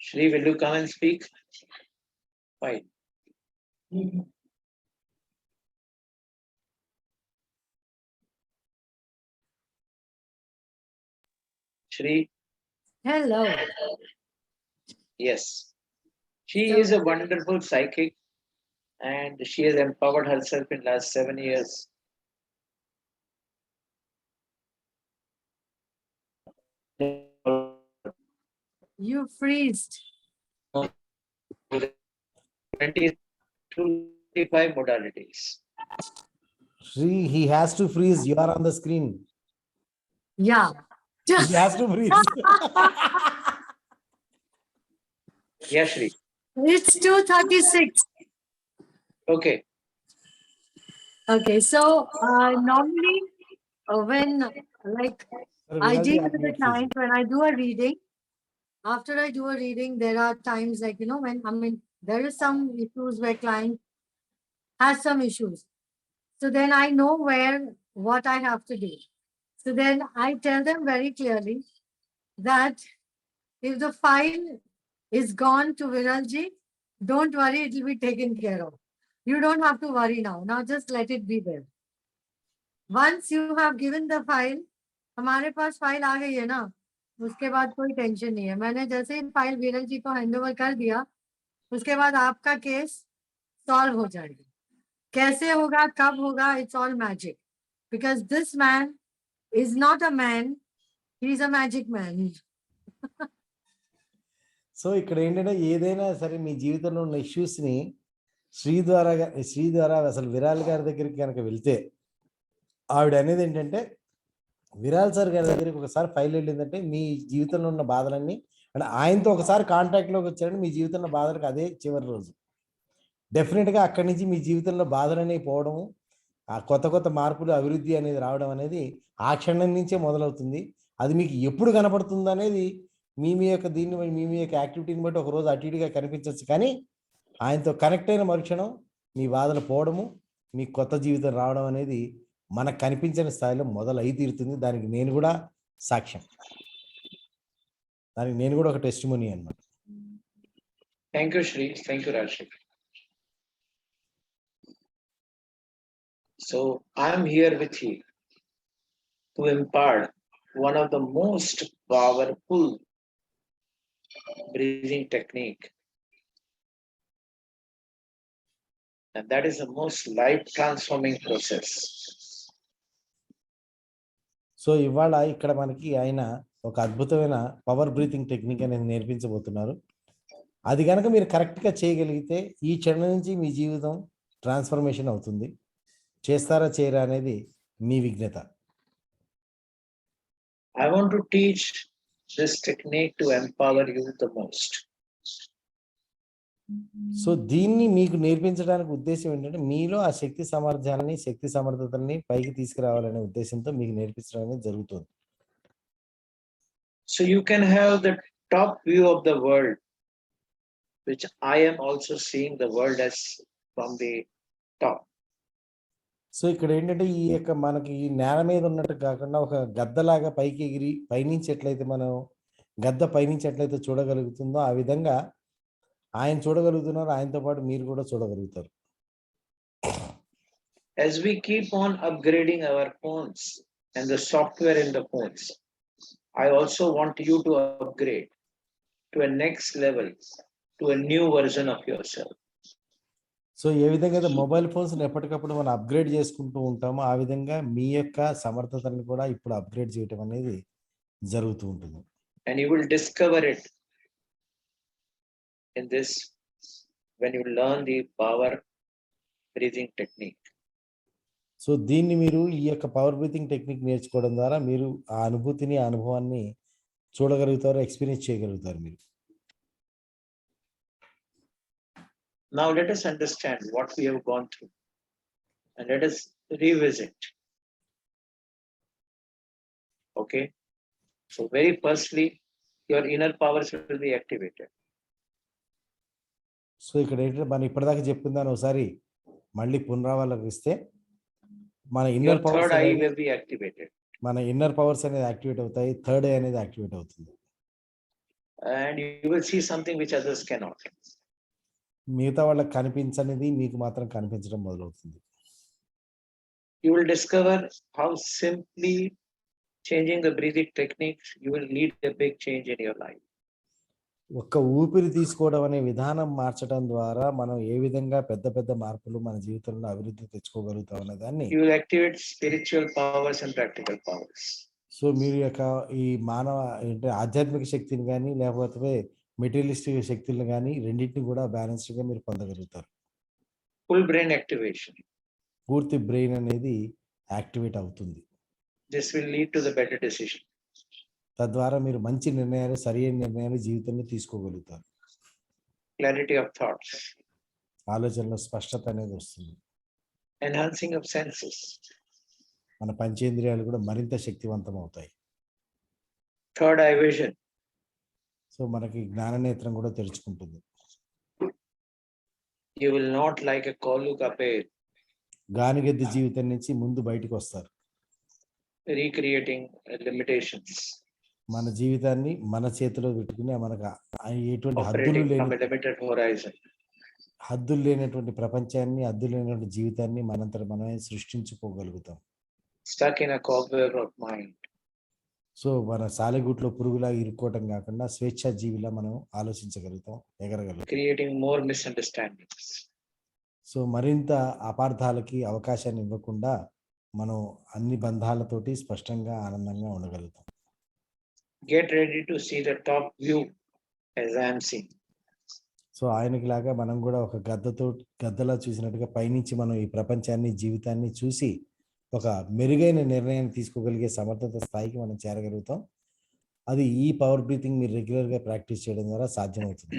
Shri, will you come and speak? Fine. Shri. Hello. Yes. She is a wonderful psychic and she has empowered herself in last 7 years. You freezed. 25 modalities. Shri, he has to freeze. You are on the screen. Yeah. He has to freeze. Yeah, Shri. It's 2:36. Okay. Okay, so normally when like I deal with the client, when I do a reading, after I do a reading, there are times like, when there is some issues where client has some issues. So then I know what I have to do. So then I tell them very clearly that if the file is gone to Viralji, don't worry, it will be taken care of. You don't have to worry now. Now just let it be there. Once you have given the file, हमारे पास file आ गई है ना, उसके बाद कोई tension नहीं है. मैंने जैसे ही फाइल विरल जी को हैंडओवर कर दिया, उसके बाद आपका केस सॉल्व हो जाएगा. कैसे होगा, कब होगा, it's all magic. Because this man is not a man, he is a magic man. So ఇక్కడ ఏంటంటే ఏదైనా సరే మీ జీవితంలో ఉన్న ఇష్యూస్ని శ్రీ ద్వారా అసలు విరాల్ గారి దగ్గరికి కనుక వెళ్తే ఆవిడ అనేది ఏంటంటే, విరాల్ సార్ గారి దగ్గరికి ఒకసారి ఫైల్ వెళ్ళిందంటే మీ జీవితంలో ఉన్న బాధలన్నీ అంటే ఆయనతో ఒకసారి కాంటాక్ట్లోకి వచ్చారంటే మీ జీవితంలో బాధలకు అదే చివరి రోజు. డెఫినెట్గా అక్కడి నుంచి మీ జీవితంలో బాధలనే పోవడము, ఆ కొత్త కొత్త మార్పులు, అభివృద్ధి అనేది రావడం అనేది ఆ క్షణం నుంచే మొదలవుతుంది. అది మీకు ఎప్పుడు కనపడుతుంది అనేది మీ యొక్క దీన్ని మీ యొక్క యాక్టివిటీని బట్టి ఒక రోజు అటు ఇటుగా కనిపించవచ్చు, కానీ ఆయనతో కనెక్ట్ అయిన మరుక్షణం మీ బాధలు పోవడము, మీ కొత్త జీవితం రావడం అనేది మనకు కనిపించని స్థాయిలో మొదలై తీరుతుంది. దానికి నేను కూడా సాక్ష్యం. దానికి నేను కూడా ఒక టెస్టిమోనీ అన్నమాట. Thank you, Shri. Thank you, Rajshekar. So I am here with you to impart one of the most powerful breathing technique, and that is the most life transforming process. So ఇవాళ ఇక్కడ మనకి ఆయన ఒక అద్భుతమైన power breathing technique అనేది నేర్పించబోతున్నారు. అది కనుక మీరు కరెక్ట్గా చేయగలిగితే ఈ క్షణం నుంచి మీ జీవితం ట్రాన్స్ఫర్మేషన్ అవుతుంది. చేస్తారా చేయరా అనేది మీ విజ్ఞత. I want to teach this technique to empower you the most. So దీన్ని మీకు నేర్పించడానికి ఉద్దేశం ఏంటంటే మీలో ఆ శక్తి సామర్థ్యాలని, శక్తి సమర్థతల్ని పైకి తీసుకురావాలనే ఉద్దేశంతో మీకు నేర్పించడం అనేది జరుగుతుంది. So you can have the top view of the world, which I am also seeing the world as from the top. So ఇక్కడ ఏంటంటే ఈ యొక్క మనకి ఈ నేల మీద ఉన్నట్టు కాకుండా ఒక గద్దలాగా పైకి ఎగిరి పైనుంచి ఎట్లయితే మనం గద్ద పైనుంచి ఎట్లయితే చూడగలుగుతుందో ఆ విధంగా ఆయన చూడగలుగుతున్నారు. ఆయనతో పాటు మీరు కూడా చూడగలుగుతారు. As we keep on upgrading our phones and the software in the phones, I also want you to upgrade to a next level, to a new version of yourself. So ఏ విధంగా అయితే మొబైల్ ఫోన్స్ ఎప్పటికప్పుడు మనం upgrade చేసుకుంటూ ఉంటామో ఆ విధంగా మీ యొక్క సమర్థతను కూడా ఇప్పుడు అప్గ్రేడ్ చేయటం అనేది జరుగుతూ ఉంటుంది. And you will discover it in this when you learn the power breathing technique. So దీన్ని మీరు ఈ యొక్క పవర్ బ్రీతింగ్ టెక్నిక్ నేర్చుకోవడం ద్వారా మీరు ఆ అనుభూతిని, ఆ అనుభవాన్ని చూడగలుగుతారు, ఎక్స్పీరియన్స్ చేయగలుగుతారు మీరు. Now let us understand what we have gone through and let us revisit. Okay, so very firstly your inner powers will be activated. So ఇక్కడ ఏంటంటే మనం ఇప్పటిదాకా చెప్పిందని ఒకసారి మళ్ళీ పునరావలోకిస్తే మన Your inner third powers eye will be activated మన inner powers అనేది యాక్టివేట్ అవుతాయి, థర్డ్ ఐ అనేది యాక్టివేట్ అవుతుంది. and you will see something which others cannot. మిగతా వాళ్ళకి కనిపించనిది మీకు మాత్రం కనిపించడం మొదలవుతుంది. You will discover how simply changing the breathing technique you will lead a big change in your life. ఒక్క ఊపిరి తీసుకోవడం అనే విధానం మార్చడం ద్వారా మనం ఏ విధంగా పెద్ద పెద్ద మార్పులు మన జీవితంలో అభివృద్ధి తెచ్చుకోగలుగుతాం అనే దాన్ని You will activate spiritual powers and practical powers. So మీరు యొక్క ఈ మానవ అంటే ఆధ్యాత్మిక శక్తిని కానీ లేకపోతే మెటీరియలిస్టిక్ శక్తులను కానీ రెండింటిని కూడా బ్యాలెన్స్డ్గా మీరు పొందగలుగుతారు. Full brain activation. పూర్తి బ్రెయిన్ అనేది యాక్టివేట్ అవుతుంది. This will lead to the better decision. తద్వారా మీరు మంచి నిర్ణయాలు, సరైన నిర్ణయాలు జీవితంలో తీసుకోగలుగుతారు. Clarity of thoughts. ఆలోచనలో స్పష్టత అనేది వస్తుంది. Enhancing of senses. మన పంచేంద్రియాలు కూడా మరింత శక్తివంతం అవుతాయి. Third eye vision. సో మనకి జ్ఞాననేత్రం కూడా తెరుచుకుంటుంది. You will not like a Koluka pair, గానిగెద్ది జీవితం నుంచి ముందు బయటకు వస్తారు. recreating limitations, మన జీవితాన్ని మన చేతిలో పెట్టుకుని మనకు ఎటువంటి operating from a limited horizon. హద్దులు లేనటువంటి ప్రపంచాన్ని, హద్దులు లేనటువంటి జీవితాన్ని మనంతట మనమే సృష్టించుకోగలుగుతాం. Stuck in a cobweb of mind. So మన సాలెగూట్లో పురుగులా ఇరుక్కోవటం కాకుండా స్వేచ్ఛా జీవిలా మనం ఆలోచించగలుగుతాం, ఎగరగలుగుతాం. Creating more misunderstandings. సో మరింత అపార్థాలకి అవకాశాన్ని ఇవ్వకుండా మనం అన్ని బంధాలతోటి స్పష్టంగా ఆనందంగా ఉండగలుగుతాం. Get ready to see the top view as I am seeing. So ఆయనకి లాగా మనం కూడా ఒక గద్దలా చూసినట్టుగా పైనుంచి మనం ఈ ప్రపంచాన్ని, జీవితాన్ని చూసి ఒక మెరుగైన నిర్ణయాన్ని తీసుకోగలిగే సమర్థత స్థాయికి మనం చేరగలుగుతాం. అది ఈ పవర్ బ్రీతింగ్ మీరు రెగ్యులర్గా ప్రాక్టీస్ చేయడం ద్వారా సాధ్యమవుతుంది.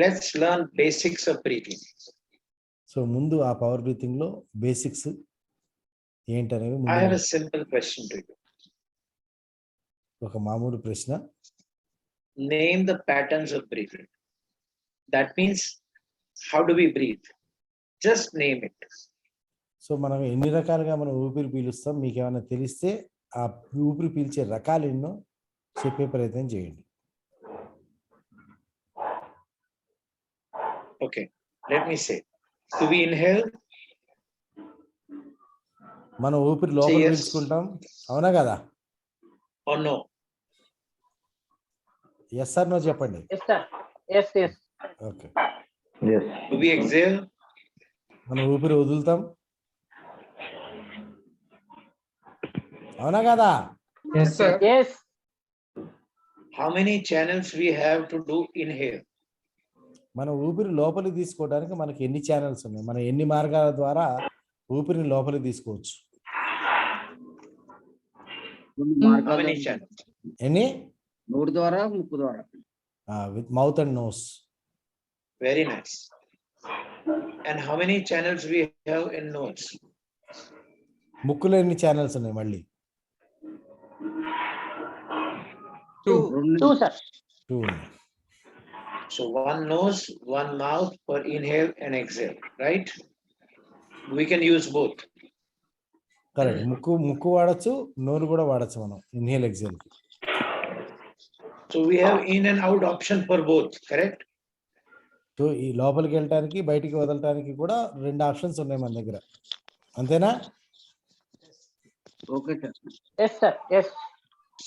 Let's learn basics of breathing. So ముందు ఆ పవర్ బ్రీతింగ్ లో బేసిక్స్ ఏంటనేవి I have ముందు a simple question to you. ఒక మామూలు ప్రశ్న. Name the patterns of breathing. That means, how do we breathe? Just name it. So మనం ఎన్ని రకాలుగా మనం ఊపిరి పీలుస్తాం మీకు ఏమైనా తెలిస్తే ఆ ఊపిరి పీల్చే రకాలు ఎన్నో చెప్పే ప్రయత్నం చేయండి. Okay, let me say. Do we inhale? మనం ఊపిరి లోపల yes. పీల్చుకుంటాం, అవునా కదా? Or no? Yes or no చెప్పండి. Yes, sir. Yes, yes. Okay. Yes. Do we exhale? మనం ఊపిరి వదులుతాం, అవునా కదా? Yes, sir. Yes. How many channels we have to do inhale? మన ఊపిరి లోపలికి తీసుకోవడానికి మనకి ఎన్ని ఛానల్స్ ఉన్నాయి, మనం ఎన్ని మార్గాల ద్వారా ఊపిరిని లోపలికి తీసుకోవచ్చు? How many channels? ఎన్ని? నోరు ద్వారా, ముక్కు ద్వారా. With mouth and nose. Very nice. And how many channels we have in nose? ముక్కులో ఎన్ని ఛానల్స్ ఉన్నాయి మళ్ళీ? Two. Two, sir. 2 ఉన్నాయి. So one nose, one mouth for inhale and exhale, right? We can use both. Correct. ముక్కు వాడచ్చు, నోరు కూడా వాడచ్చు మనం inhale exhale. So we have in and out option for both, correct? So ఈ లోపలికి వెళ్ళటానికి బయటికి వదలటానికి కూడా 2 ఆప్షన్స్ ఉన్నాయి మన దగ్గర, అంతేనా? Okay sir. Yes, sir. Yes.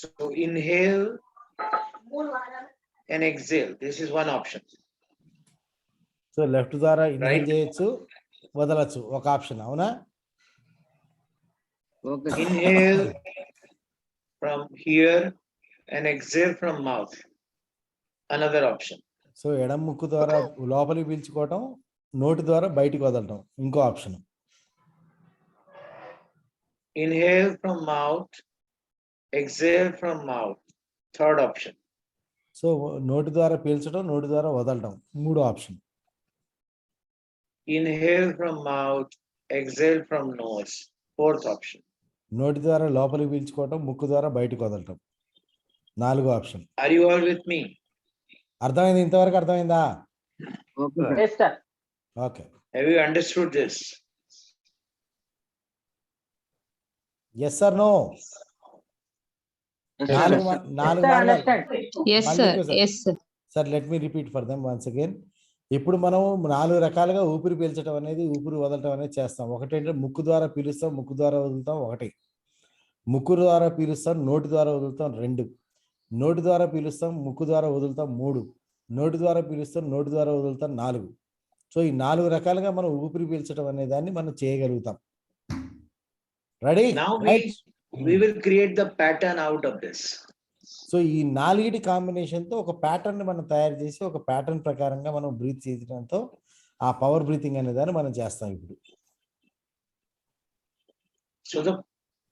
So inhale and exhale. This is one option. So left ద్వారా ఇన్హేల్ Right. చేయొచ్చు, వదలచ్చు, ఒక ఆప్షన్, అవునా? Okay. Inhale from here and exhale from mouth. Another option. So ఎడమ ముక్కు ద్వారా లోపలికి పీల్చుకోవటం, నోటి ద్వారా బయటికి వదలటం ఇంకో option. Inhale from mouth, exhale from mouth. Third option. So నోటి ద్వారా పీల్చడం, నోటి ద్వారా వదలటం మూడో option. Inhale from mouth, exhale from nose. Fourth option. నోటి ద్వారా లోపలికి పీల్చుకోవటం, ముక్కు ద్వారా బయటికి వదలటం నాలుగో option. Are you all with me? అర్థమైంది? ఇంతవరకు అర్థమైందా? Okay sir. Yes, sir. Okay. Have you understood this? Yes or no? Yes, నాలుగు sir. నాలుగు Sir, మార్గాలు. understand. Yes, మళ్ళీ sir. ఇంకోసారి. Yes, sir. Sir let me repeat for them once again. ఇప్పుడు మనం 4 రకాలుగా ఊపిరి పీల్చడం అనేది, ఊపిరి వదలటం అనేది చేస్తాం. ఒకటంటే ముక్కు ద్వారా పీలుస్తాం, ముక్కు ద్వారా వదులుతాం 1. ముక్కు ద్వారా పీలుస్తాం, నోటి ద్వారా వదులుతాం 2. నోటి ద్వారా పీలుస్తాం, ముక్కు ద్వారా వదులుతాం 3. నోటి ద్వారా పీలుస్తాం, నోటి ద్వారా వదులుతాం 4. సో ఈ 4 రకాలుగా మనం ఊపిరి పీల్చడం అనే దాన్ని మనం చేయగలుగుతాం. Ready? Now right. we will create the pattern out of this. So ఈ 4 కాంబినేషన్తో ఒక ప్యాటర్న్ మనం తయారు చేసి, ఒక ప్యాటర్న్ ప్రకారంగా మనం బ్రీత్ చేయడంతో ఆ పవర్ బ్రీతింగ్ అనే దాన్ని మనం చేస్తాం ఇప్పుడు. So the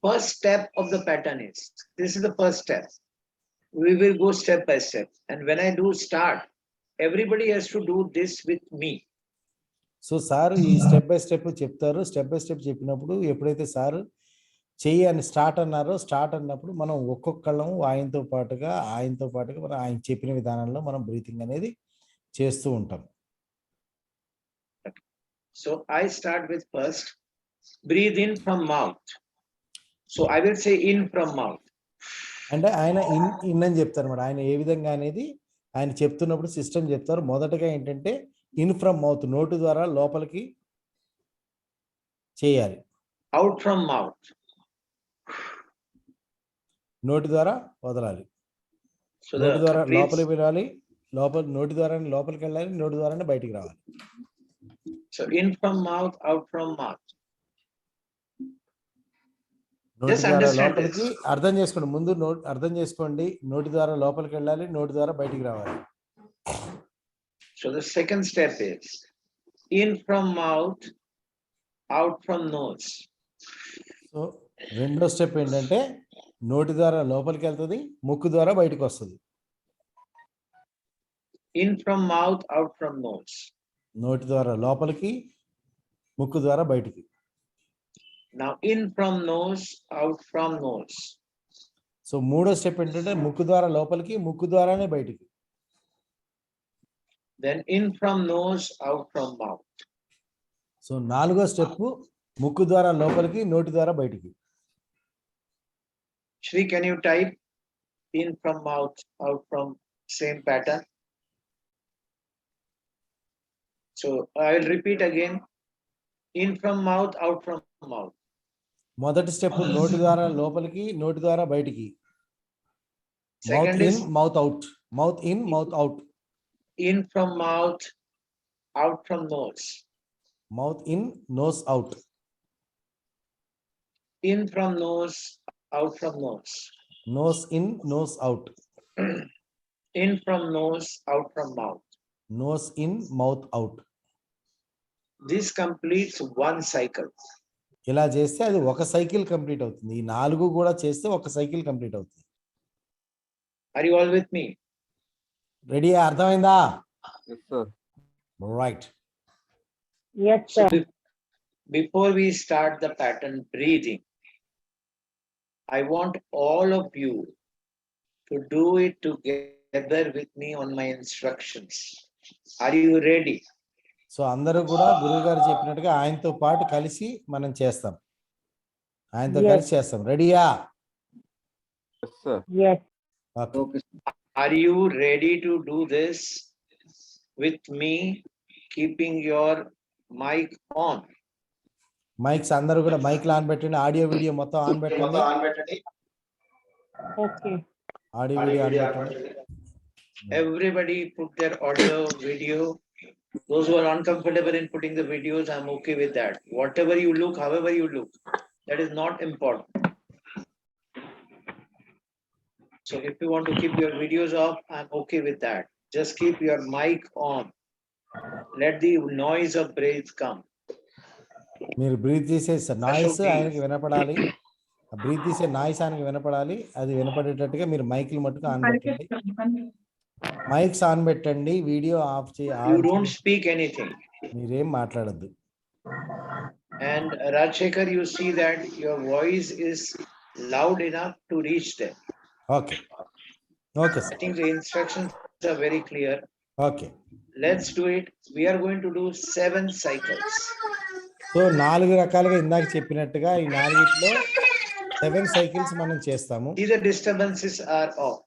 first step of the pattern is, this is the first step. We will go step by step. And when I do start, everybody has to do this with me. So sir ఈ step by step చెప్తారు. Step by step చెప్పినప్పుడు ఎప్పుడైతే sir చెయ్యి అని start అన్నారో, start అన్నప్పుడు మనం ఒక్కొక్కళ్ళం ఆయనతో పాటుగా మనం ఆయన చెప్పిన విధానంలో మనం బ్రీతింగ్ అనేది చేస్తూ ఉంటాం. So I start with first, breathe in from mouth. So I will say in from mouth. అంటే ఆయన ఇన్ అని చెప్తారు అన్నమాట. ఆయన ఏ విధంగా అనేది ఆయన చెప్తున్నప్పుడు సిస్టమ్ చెప్తారు. మొదటగా ఏంటంటే ఇన్ ఫ్రమ్ మౌత్, నోటి ద్వారా లోపలికి చేయాలి. Out from mouth. నోటి ద్వారా వదలాలి. So నోటి ద్వారా breathe- లోపలికి వెళ్ళాలి, నోటి ద్వారా లోపలికి వెళ్ళాలి, నోటి ద్వారానే బయటికి రావాలి. So in from mouth, out from mouth. నోటి Just ద్వారా understand లోపలికి this. అర్థం చేసుకోండి. ముందు అర్థం చేసుకోండి. నోటి ద్వారా లోపలికి వెళ్ళాలి, నోటి ద్వారా బయటికి రావాలి. So the second step is in from mouth, out from nose. So రెండో స్టెప్ ఏంటంటే నోటి ద్వారా లోపలికి వెళ్తుంది, ముక్కు ద్వారా బయటకు వస్తుంది. In from mouth, out from nose. నోటి ద్వారా లోపలికి, ముక్కు ద్వారా బయటికి. Now in from nose, out from nose. So మూడో స్టెప్ ఏంటంటే ముక్కు ద్వారా లోపలికి, ముక్కు ద్వారానే బయటికి. Then in from nose, out from mouth. So నాలుగో స్టెప్ ముక్కు ద్వారా లోపలికి, నోటి ద్వారా బయటికి. Shri, can you type in from mouth, out from same pattern? So I will repeat again. In from mouth, out from mouth. మొదటి step నోటి ద్వారా లోపలికి, నోటి ద్వారా బయటికి. Mouth Second in, is mouth out. Mouth in, mouth out. in from mouth, out from nose. Mouth in, nose out. In from nose, out from nose. Nose in, nose out. In from nose, out from mouth. Nose in, mouth out. This completes one cycle. ఇలా చేస్తే అది ఒక cycle complete అవుతుంది. ఈ 4 కూడా చేస్తే ఒక cycle complete అవుతుంది. Are you all with me? Ready? అర్థమైందా? Yes, sir. Right. Yes, So sir. before we start the pattern breathing, I want all of you to do it together with me on my instructions. Are you ready? So అందరూ కూడా గురువు గారు చెప్పినట్టుగా ఆయనతో పాటు కలిసి మనం చేస్తాం. ఆయనతో Yes. కలిసి చేస్తాం. రెడీయా? Yes, sir. Yes. Okay. Okay Are you ready to do this with me, keeping your mic on? Mics అందరూ కూడా మైక్లు ఆన్ పెట్టండి. ఆడియో వీడియో మొత్తం ఆన్ పెట్టండి. Okay. ఆడియో వీడియో ఆన్ పెట్టండి. Everybody put their audio, video. Those who are uncomfortable in putting the videos, I'm okay with that. Whatever you look, however you look, that is not important. So if you want to keep your videos off, I'm okay with that. Just keep your mic on. Let the noise of breath come. మీరు breath తీసే noise Ashok, ఆయనకి వినపడాలి. Breath తీసే noise ఆయనకి వినపడాలి. అది వినపడేటట్టుగా మీరు మైక్లు మట్టుకు on పెట్టండి. Mics on పెట్టండి. Video of You don't speak anything. మీరేం మాట్లాడద్దు. And Rajshekar, you see that your voice is loud enough to reach them. Okay. Okay I sir. think the instructions are very clear. Okay. Let's do it. We are going to do 7 cycles. So 4 రకాలుగా ఇందాక చెప్పినట్టుగా ఈ 4లో 7 cycles మనం చేస్తాము. See, the disturbances are off.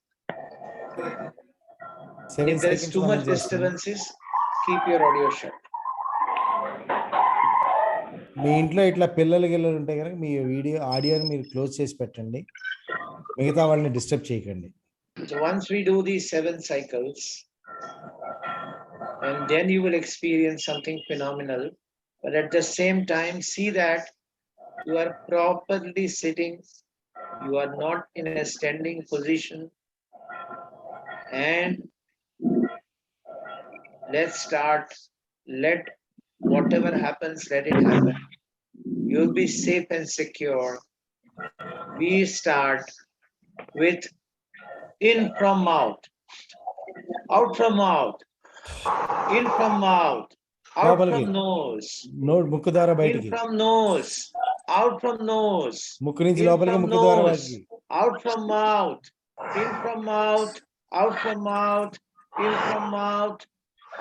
7 If there is cycles too మనం much చేస్తాము. disturbances, keep your audio shut. మీ ఇంట్లో ఇట్లా పిల్లలు ఉంటే కనుక మీ ఆడియోని మీరు క్లోజ్ చేసి పెట్టండి. మిగతా వాళ్ళని డిస్టర్బ్ చేయకండి. So once we do these 7 cycles, and then you will experience something phenomenal. But at the same time, see that you are properly sitting. You are not in a standing position. And let's start. Let whatever happens, let it happen. You'll be safe and secure. We start with in from mouth, out from mouth, in from mouth, out లోపలికి. from nose, ముక్కు ద్వారా in బయటికి. from nose, out from nose, ముక్కు నుంచి in లోపలికి, from ముక్కు ద్వారా nose, బయటికి. out from mouth, in from mouth, out from mouth, in from mouth,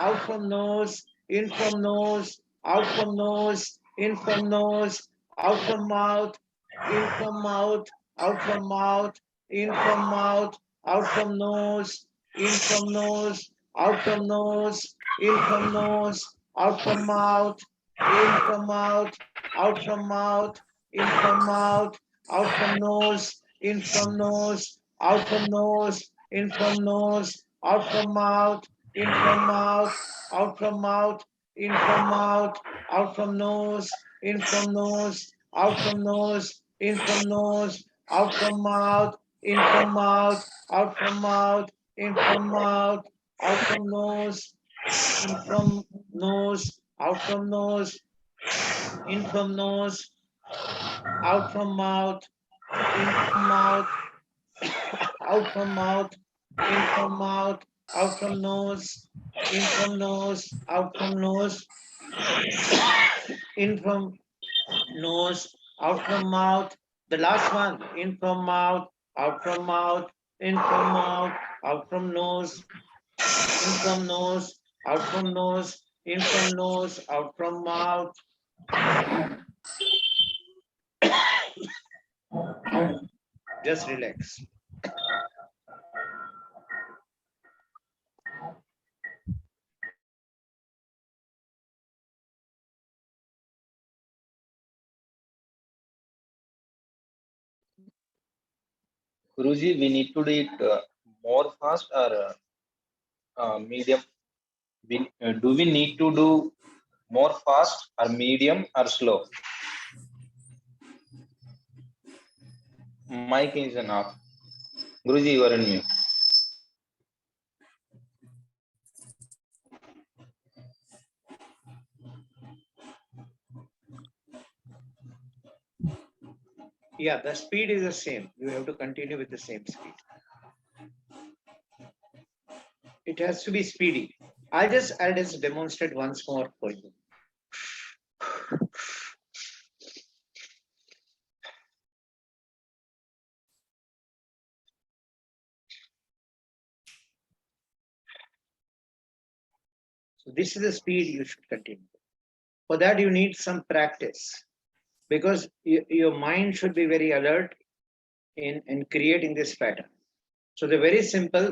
out from nose, in from nose, out from nose, in from nose, out from mouth, in from mouth, out from mouth, in from mouth, out from nose, in from nose, out from nose, in from nose, out from mouth, in from mouth, out from mouth, in from mouth, out from nose, in from nose, out from nose, in from nose, out from mouth, in from mouth, out from mouth, in from mouth, out from nose, in from nose, out from nose, in from nose, out from mouth, in from mouth, out from mouth, in from mouth, out from nose, in from nose, out from nose, in from nose, out from mouth, in from mouth, out from mouth, in from mouth, out from nose, in from nose, out from nose, In from nose, out from mouth. The last one, in from mouth, out from mouth, in from mouth, out from nose, in from nose, out from nose, in from nose, out from mouth. Just relax. Guruji, we need to do it more fast or medium? Do we need to do more fast or medium or slow? Mic is an off. Guruji, you are in mute. Yeah, the speed is the same. You have to continue with the same speed. It has to be speedy. I'll just demonstrate once more for you. So this is the speed you should continue. For that, you need some practice, because your mind should be very alert in creating this pattern. So the very simple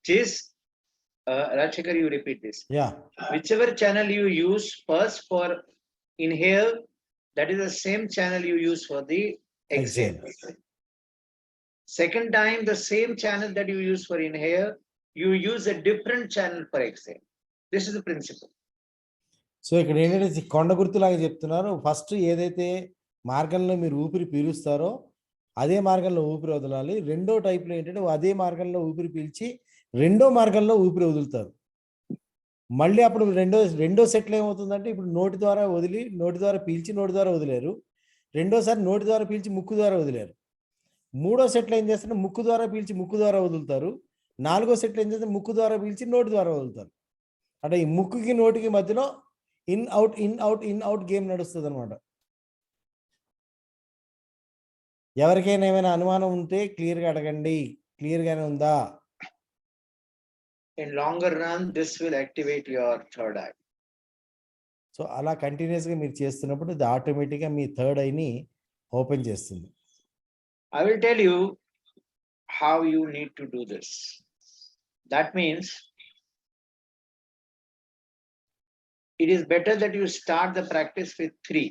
is, Rajshekar, you repeat this. Yeah. Whichever channel you use first for inhale, that is the same channel you use for the exhale. Second time, the same channel that you use for inhale, you use a different channel for exhale. This is the principle. So ఇక్కడ ఏంటంటే కొండ గుర్తులాగా చెప్తున్నారు. First ఏదైతే మార్గంలో మీరు ఊపిరి పీలుస్తారో అదే మార్గంలో ఊపిరి వదలాలి. రెండో టైప్లో ఏంటంటే అదే మార్గంలో ఊపిరి పీల్చి రెండో మార్గంలో ఊపిరి వదులుతారు. మళ్ళీ అప్పుడు రెండో సెట్లో ఏమవుతుందంటే ఇప్పుడు నోటి ద్వారా వదిలి నోటి ద్వారా పీల్చి నోటి ద్వారా వదిలేరు. రెండోసారి నోటి ద్వారా పీల్చి ముక్కు ద్వారా వదిలేరు. మూడో సెట్లో ఏం చేస్తారు, ముక్కు ద్వారా పీల్చి ముక్కు ద్వారా వదులుతారు. నాలుగో సెట్లో ఏం చేస్తారు, ముక్కు ద్వారా పీల్చి నోటి ద్వారా వదులుతారు. అంటే ఈ ముక్కుకి నోటికి మధ్యలో in out in out in out game నడుస్తుంది అనమాట. ఎవరికైనా ఏమైనా అనుమానం ఉంటే క్లియర్గా అడగండి. క్లియర్గానే ఉందా? In longer run, this will activate your third eye. So అలా కంటిన్యూస్గా మీరు చేస్తున్నప్పుడు ఇది ఆటోమేటిక్గా మీ థర్డ్ ఐని ఓపెన్ చేస్తుంది. I will tell you how you need to do this. That means it is better that you start the practice with 3.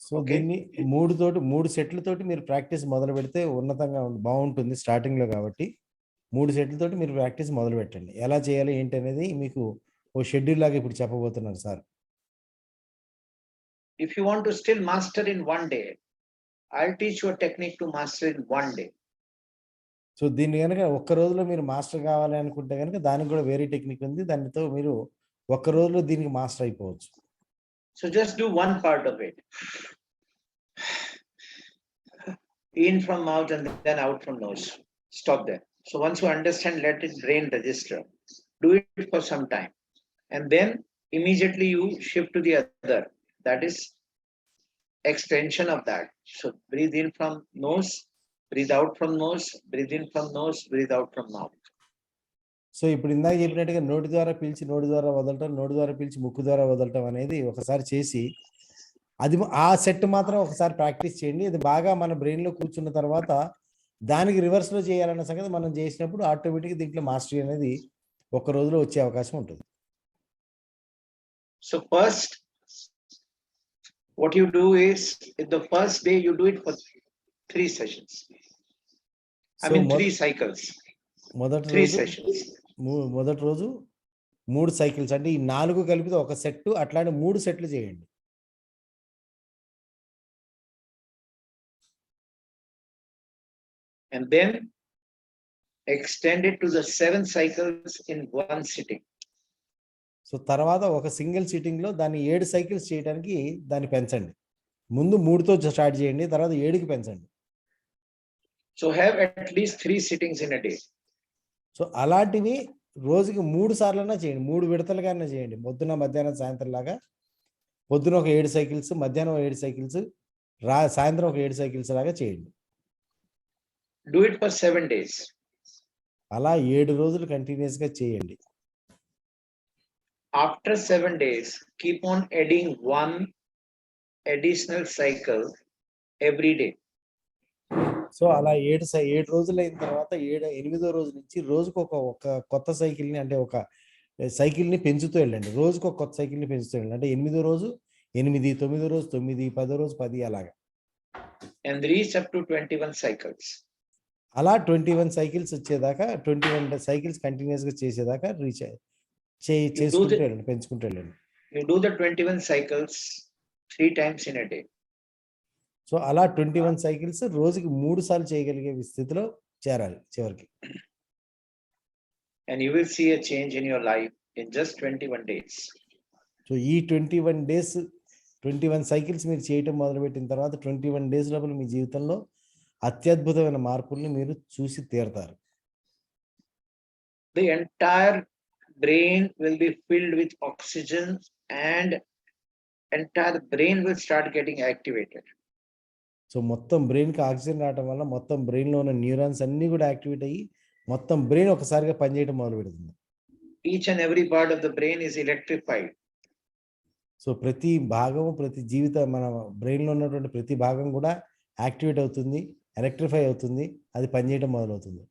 So దీన్ని మూడు సెట్లతోటి మీరు ప్రాక్టీస్ మొదలు పెడితే ఉన్నతంగా బాగుంటుంది స్టార్టింగ్లో. కాబట్టి 3 సెట్లతోటి మీరు ప్రాక్టీస్ మొదలు పెట్టండి. ఎలా చేయాలి ఏంటి అనేది మీకు ఓ షెడ్యూల్ లాగా ఇప్పుడు చెప్పబోతున్నారు sir. If you want to still master in one day, I'll teach you a technique to master in one day. So దీన్ని కనుక ఒక్క రోజులో మీరు మాస్టర్ కావాలి అనుకుంటే కనుక దానికి కూడా వేరే టెక్నిక్ ఉంది. దానితో మీరు ఒక్క రోజులో దీనికి మాస్టర్ అయిపోవచ్చు. So just do one part of it. In from mouth and then out from nose. Stop there. So once you understand, let it brain register. Do it for some time. And then immediately you shift to the other. That is extension of that. So breathe in from nose, breathe out from nose, breathe in from nose, breathe out from mouth. So ఇప్పుడు ఇందాక చెప్పినట్టుగా నోటి ద్వారా పీల్చి నోటి ద్వారా వదలటం, నోటి ద్వారా పీల్చి ముక్కు ద్వారా వదలటం అనేది ఒకసారి చేసి అది ఆ సెట్ మాత్రం ఒకసారి ప్రాక్టీస్ చేయండి. ఇది బాగా మన బ్రెయిన్లో కూర్చున్న తర్వాత దానికి రివర్స్లో చేయాలన్న సంగతి మనం చేసినప్పుడు ఆటోమేటిక్గా దీంట్లో మాస్టరీ అనేది ఒక రోజులో వచ్చే అవకాశం ఉంటుంది. So first, what you do is, in the first day you do it for 3 sessions. I mean 3 cycles. మొదటి రోజు 3 సైకిల్స్, అంటే ఈ 4 కలిపితే ఒక సెట్, అట్లానే 3 సెట్లు చేయండి. And then extend it to the 7 cycles in one sitting. So తర్వాత ఒక సింగిల్ సిట్టింగ్ లో దాన్ని 7 సైకిల్స్ చేయడానికి దాన్ని పెంచండి. ముందు 3తో స్టార్ట్ చేయండి, తర్వాత 7కి పెంచండి. So have at least 3 sittings in a day. So అలాంటివి రోజుకి 3 సార్లన్నా చేయండి, 3 విడతలుగానే చేయండి. పొద్దున, మధ్యాహ్నం, సాయంత్రం లాగా. పొద్దున ఒక 7 సైకిల్స్, మధ్యాహ్నం 7 సైకిల్స్, సాయంత్రం ఒక 7 సైకిల్స్ లాగా చేయండి. Do it for 7 days. అలా 7 రోజులు కంటిన్యూస్గా చేయండి. After 7 days, keep on adding one additional cycle every day. So అలా 7 రోజులు అయిన తర్వాత 8వ రోజు నుంచి రోజుకు ఒక కొత్త సైకిల్ని, అంటే ఒక సైకిల్ని పెంచుతూ వెళ్ళండి. రోజుకు ఒక కొత్త సైకిల్ని పెంచుతూ వెళ్ళండి. అంటే 8వ రోజు 8, 9వ రోజు 9, 10వ రోజు 10 అలాగా. And reach up to 21 cycles. అలా 21 సైకిల్స్ వచ్చేదాకా, 21 సైకిల్స్ కంటిన్యూస్గా చేసేదాకా చేసుకుంటూ వెళ్ళండి, పెంచుకుంటూ వెళ్ళండి. You do the 21 cycles 3 times in a day. So అలా 21 సైకిల్స్ రోజుకి 3 సార్లు చేయగలిగే స్థితిలో చేరాలి చివరికి. And you will see a change in your life in just 21 days. So ఈ 21 డేస్ 21 సైకిల్స్ మీరు చేయటం మొదలుపెట్టిన తర్వాత 21 డేస్ లోపల మీ జీవితంలో అత్యద్భుతమైన మార్పుల్ని మీరు చూసి తీరుతారు. The entire brain will be filled with oxygen and entire brain will start getting activated. So మొత్తం బ్రెయిన్కి ఆక్సిజన్ రావడం వల్ల మొత్తం బ్రెయిన్లో ఉన్న న్యూరాన్స్ అన్నీ కూడా యాక్టివేట్ అయ్యి మొత్తం బ్రెయిన్ ఒకసారిగా పనిచేయడం మొదలు పెడుతుంది. Each and every part of the brain is electrified. So ప్రతి భాగం, ప్రతి మన బ్రెయిన్లో ఉన్నటువంటి ప్రతి భాగం కూడా యాక్టివేట్ అవుతుంది, ఎలక్ట్రిఫై అవుతుంది, అది పనిచేయడం మొదలవుతుంది.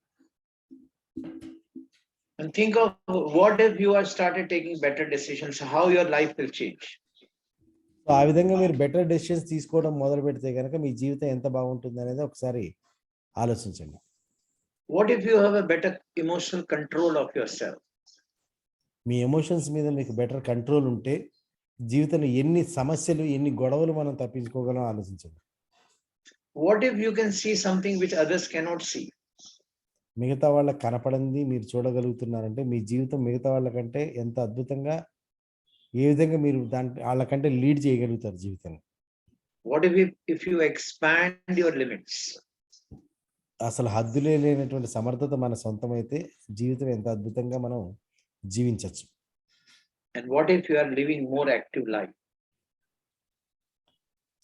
And think of what if you are started taking better decisions, how your life will change. So ఆ విధంగా మీరు బెటర్ డెసిషన్స్ తీసుకోవడం మొదలు పెడితే కనుక మీ జీవితం ఎంత బాగుంటుంది అనేది ఒకసారి ఆలోచించండి. What if you have a better emotional control of yourself? Me emotions మీద మీకు బెటర్ కంట్రోల్ ఉంటే జీవితంలో ఎన్ని సమస్యలు, ఎన్ని గొడవలు మనం తప్పించుకోగలం ఆలోచించండి. What if you can see something which others cannot see? మిగతా వాళ్ళకి కనపడింది మీరు చూడగలుగుతున్నారంటే మీ జీవితం మిగతా వాళ్ళకంటే ఎంత అద్భుతంగా, ఏ విధంగా మీరు వాళ్ళకంటే లీడ్ చేయగలుగుతారు జీవితాన్ని. What if you expand your limits? అసలు హద్దులే లేనటువంటి సమర్థత మన సొంతమైతే జీవితం ఎంత అద్భుతంగా మనం జీవించవచ్చు. And what if you are living more active life?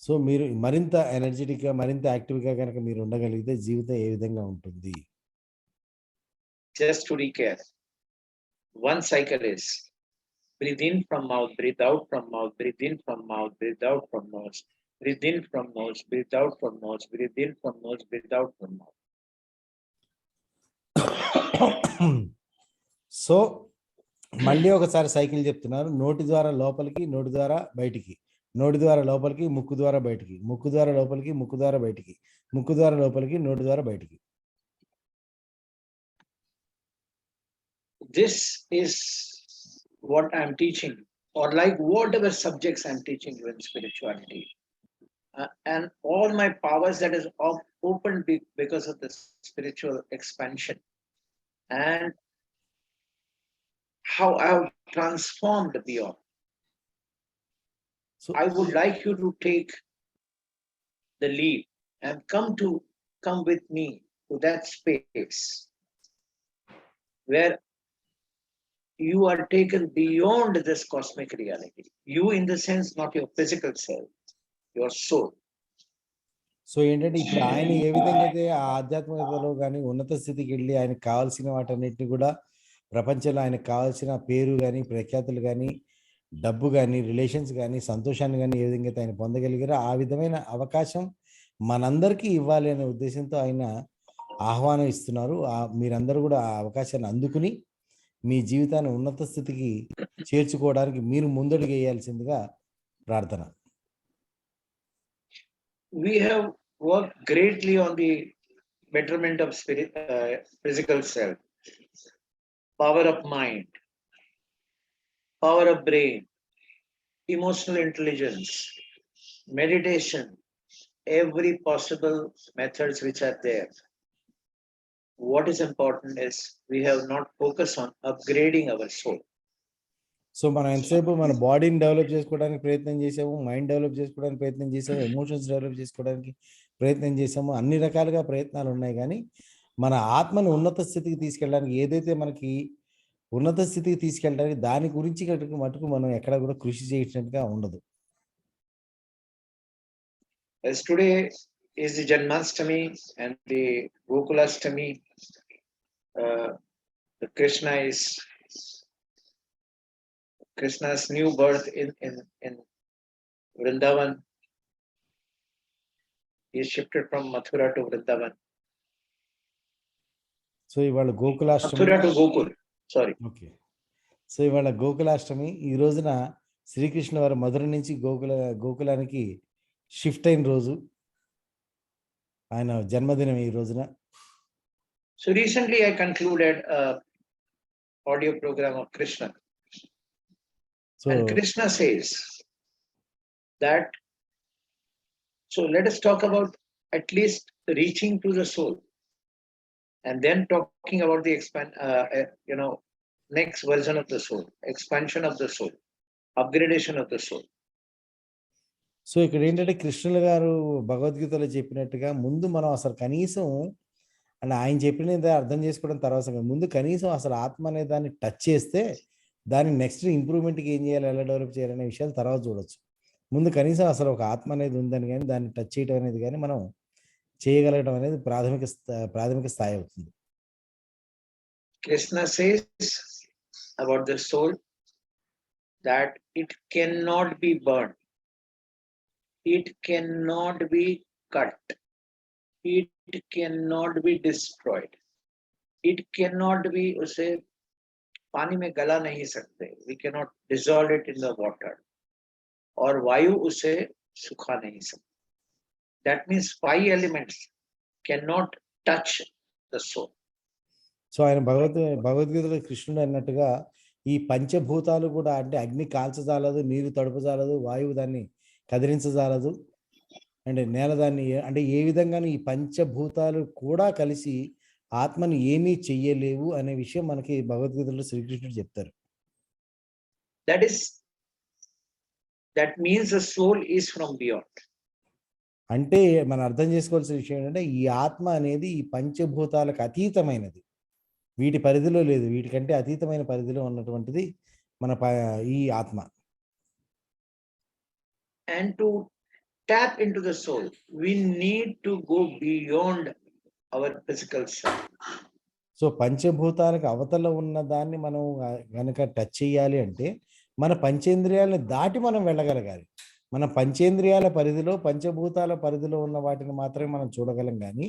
So మీరు మరింత ఎనర్జెటిక్గా, మరింత యాక్టివ్గా కనుక మీరు ఉండగలిగితే జీవితం ఏ విధంగా ఉంటుంది? Just to recap, one cycle is breathe in from mouth, breathe out from mouth, breathe in from mouth, breathe out from nose, breathe in from nose, breathe out from nose, breathe in from nose, breathe out from mouth. So మళ్ళీ ఒకసారి cycle చెప్తున్నారు. నోటి ద్వారా లోపలికి, నోటి ద్వారా బయటికి, నోటి ద్వారా లోపలికి, ముక్కు ద్వారా బయటికి, ముక్కు ద్వారా లోపలికి, ముక్కు ద్వారా బయటికి, ముక్కు ద్వారా లోపలికి, నోటి ద్వారా బయటికి. This is what I'm teaching, or like whatever subjects I'm teaching you in spirituality. And all my powers that is opened because of the spiritual expansion and how I have transformed beyond. So I would like you to take the lead and come with me to that space where you are taken beyond this cosmic reality. You in the sense, not your physical self, your soul. So ఏంటంటే ఇప్పుడు ఆయన ఏ విధంగా అయితే ఆ ఆధ్యాత్మికతలో కానీ ఉన్నత స్థితికి వెళ్ళి ఆయనకు కావాల్సిన వాటన్నిటిని కూడా ప్రపంచంలో ఆయనకు కావాల్సిన పేరు కానీ, ప్రఖ్యాతులు కానీ, డబ్బు కానీ, రిలేషన్స్ కానీ, సంతోషాన్ని కానీ ఏ విధంగా అయితే ఆయన పొందగలిగారో ఆ విధమైన అవకాశం మనందరికీ ఇవ్వాలి అనే ఉద్దేశంతో ఆయన ఆహ్వానం ఇస్తున్నారు. మీరందరూ కూడా ఆ అవకాశాన్ని అందుకుని మీ జీవితాన్ని ఉన్నత స్థితికి చేర్చుకోవడానికి మీరు ముందడుగు వేయాల్సిందిగా ప్రార్థన. We have worked greatly on the betterment of physical self, power of mind, power of brain, emotional intelligence, meditation, every possible methods which are there. What is important is we have not focused on upgrading our soul. So మనం ఎంతసేపు మన బాడీని develop చేసుకోవడానికి ప్రయత్నం చేసాము, mind develop చేసుకోవడానికి ప్రయత్నం చేసాము, ఎమోషన్స్ డెవలప్ చేసుకోవడానికి ప్రయత్నం చేసాము, అన్ని రకాలుగా ప్రయత్నాలు ఉన్నాయి. కానీ మన ఆత్మను ఉన్నత స్థితికి తీసుకెళ్ళడానికి ఏదైతే మనకి ఉన్నత స్థితికి తీసుకెళ్ళడానికి దాని గురించి మటుకు మనం ఎక్కడ కూడా కృషి చేసినట్టుగా ఉండదు. As today is the Janmashtami and the Gokulashtami, the Krishna's new birth in Vrindavan. He is shifted from Mathura to Vrindavan. So ఇవాళ Gokulashtami, Mathura to Gokul. Sorry. Okay. So ఇవాళ గోకులాష్టమి, ఈ రోజున శ్రీకృష్ణ వారు మధుర నుంచి గోకులానికి షిఫ్ట్ అయిన రోజు, ఆయన జన్మదినం ఈ రోజున. So recently I concluded a audio program of Krishna. So And Krishna says that, so let us talk about at least reaching to the soul, and then talking about the next version of the soul, expansion of the soul, upgradation of the soul. So ఇక్కడ ఏంటంటే కృష్ణుల గారు భగవద్గీతలో చెప్పినట్టుగా ముందు మనం అసలు కనీసం అంటే ఆయన చెప్పినది అర్థం చేసుకోవడం తర్వాత, ముందు కనీసం అసలు ఆత్మ అనే దాన్ని టచ్ చేస్తే దాన్ని నెక్స్ట్ ఇంప్రూవ్మెంట్కి ఏం చేయాలి, ఎలా డెవలప్ చేయాలనే విషయాలు తర్వాత చూడొచ్చు. ముందు కనీసం అసలు ఒక ఆత్మ అనేది ఉందని కానీ దాన్ని టచ్ చేయడం అనేది కానీ మనం చేయగలగడం అనేది ప్రాథమిక స్థాయి అవుతుంది. Krishna says about the soul that it cannot be burned, it cannot be cut, it cannot be destroyed, it cannot be, उसे पानी में गला नहीं सकते, we cannot dissolve it in the water, और वायु उसे सुखा नहीं सकते. That means 5 elements cannot touch the soul. So ఆయన భగవద్గీతలో కృష్ణుడు అన్నట్టుగా ఈ పంచభూతాలు కూడా, అంటే అగ్ని కాల్చజాలదు, నీరు తడుపజాలదు, వాయువు దాన్ని కదిలించజాలదు, అంటే నేల దాన్ని, అంటే ఏ విధంగానూ ఈ పంచభూతాలు కూడా కలిసి ఆత్మను ఏమీ చెయ్యలేవు అనే విషయం మనకి భగవద్గీతలో శ్రీకృష్ణుడు చెప్తారు. That means the soul is from beyond. అంటే మనం అర్థం చేసుకోవాల్సిన విషయం ఏంటంటే ఈ ఆత్మ అనేది ఈ పంచభూతాలకు అతీతమైనది, వీటి పరిధిలో లేదు, వీటికంటే అతీతమైన పరిధిలో ఉన్నటువంటిది మన ఈ ఆత్మ. And to tap into the soul, we need to go beyond our physical self. So పంచభూతాలకు అవతల ఉన్న దాన్ని మనం కనుక టచ్ చేయాలి అంటే మన పంచేంద్రియాలను దాటి మనం వెళ్ళగలగాలి. మన పంచేంద్రియాల పరిధిలో, పంచభూతాల పరిధిలో ఉన్న వాటిని మాత్రమే మనం చూడగలం. కానీ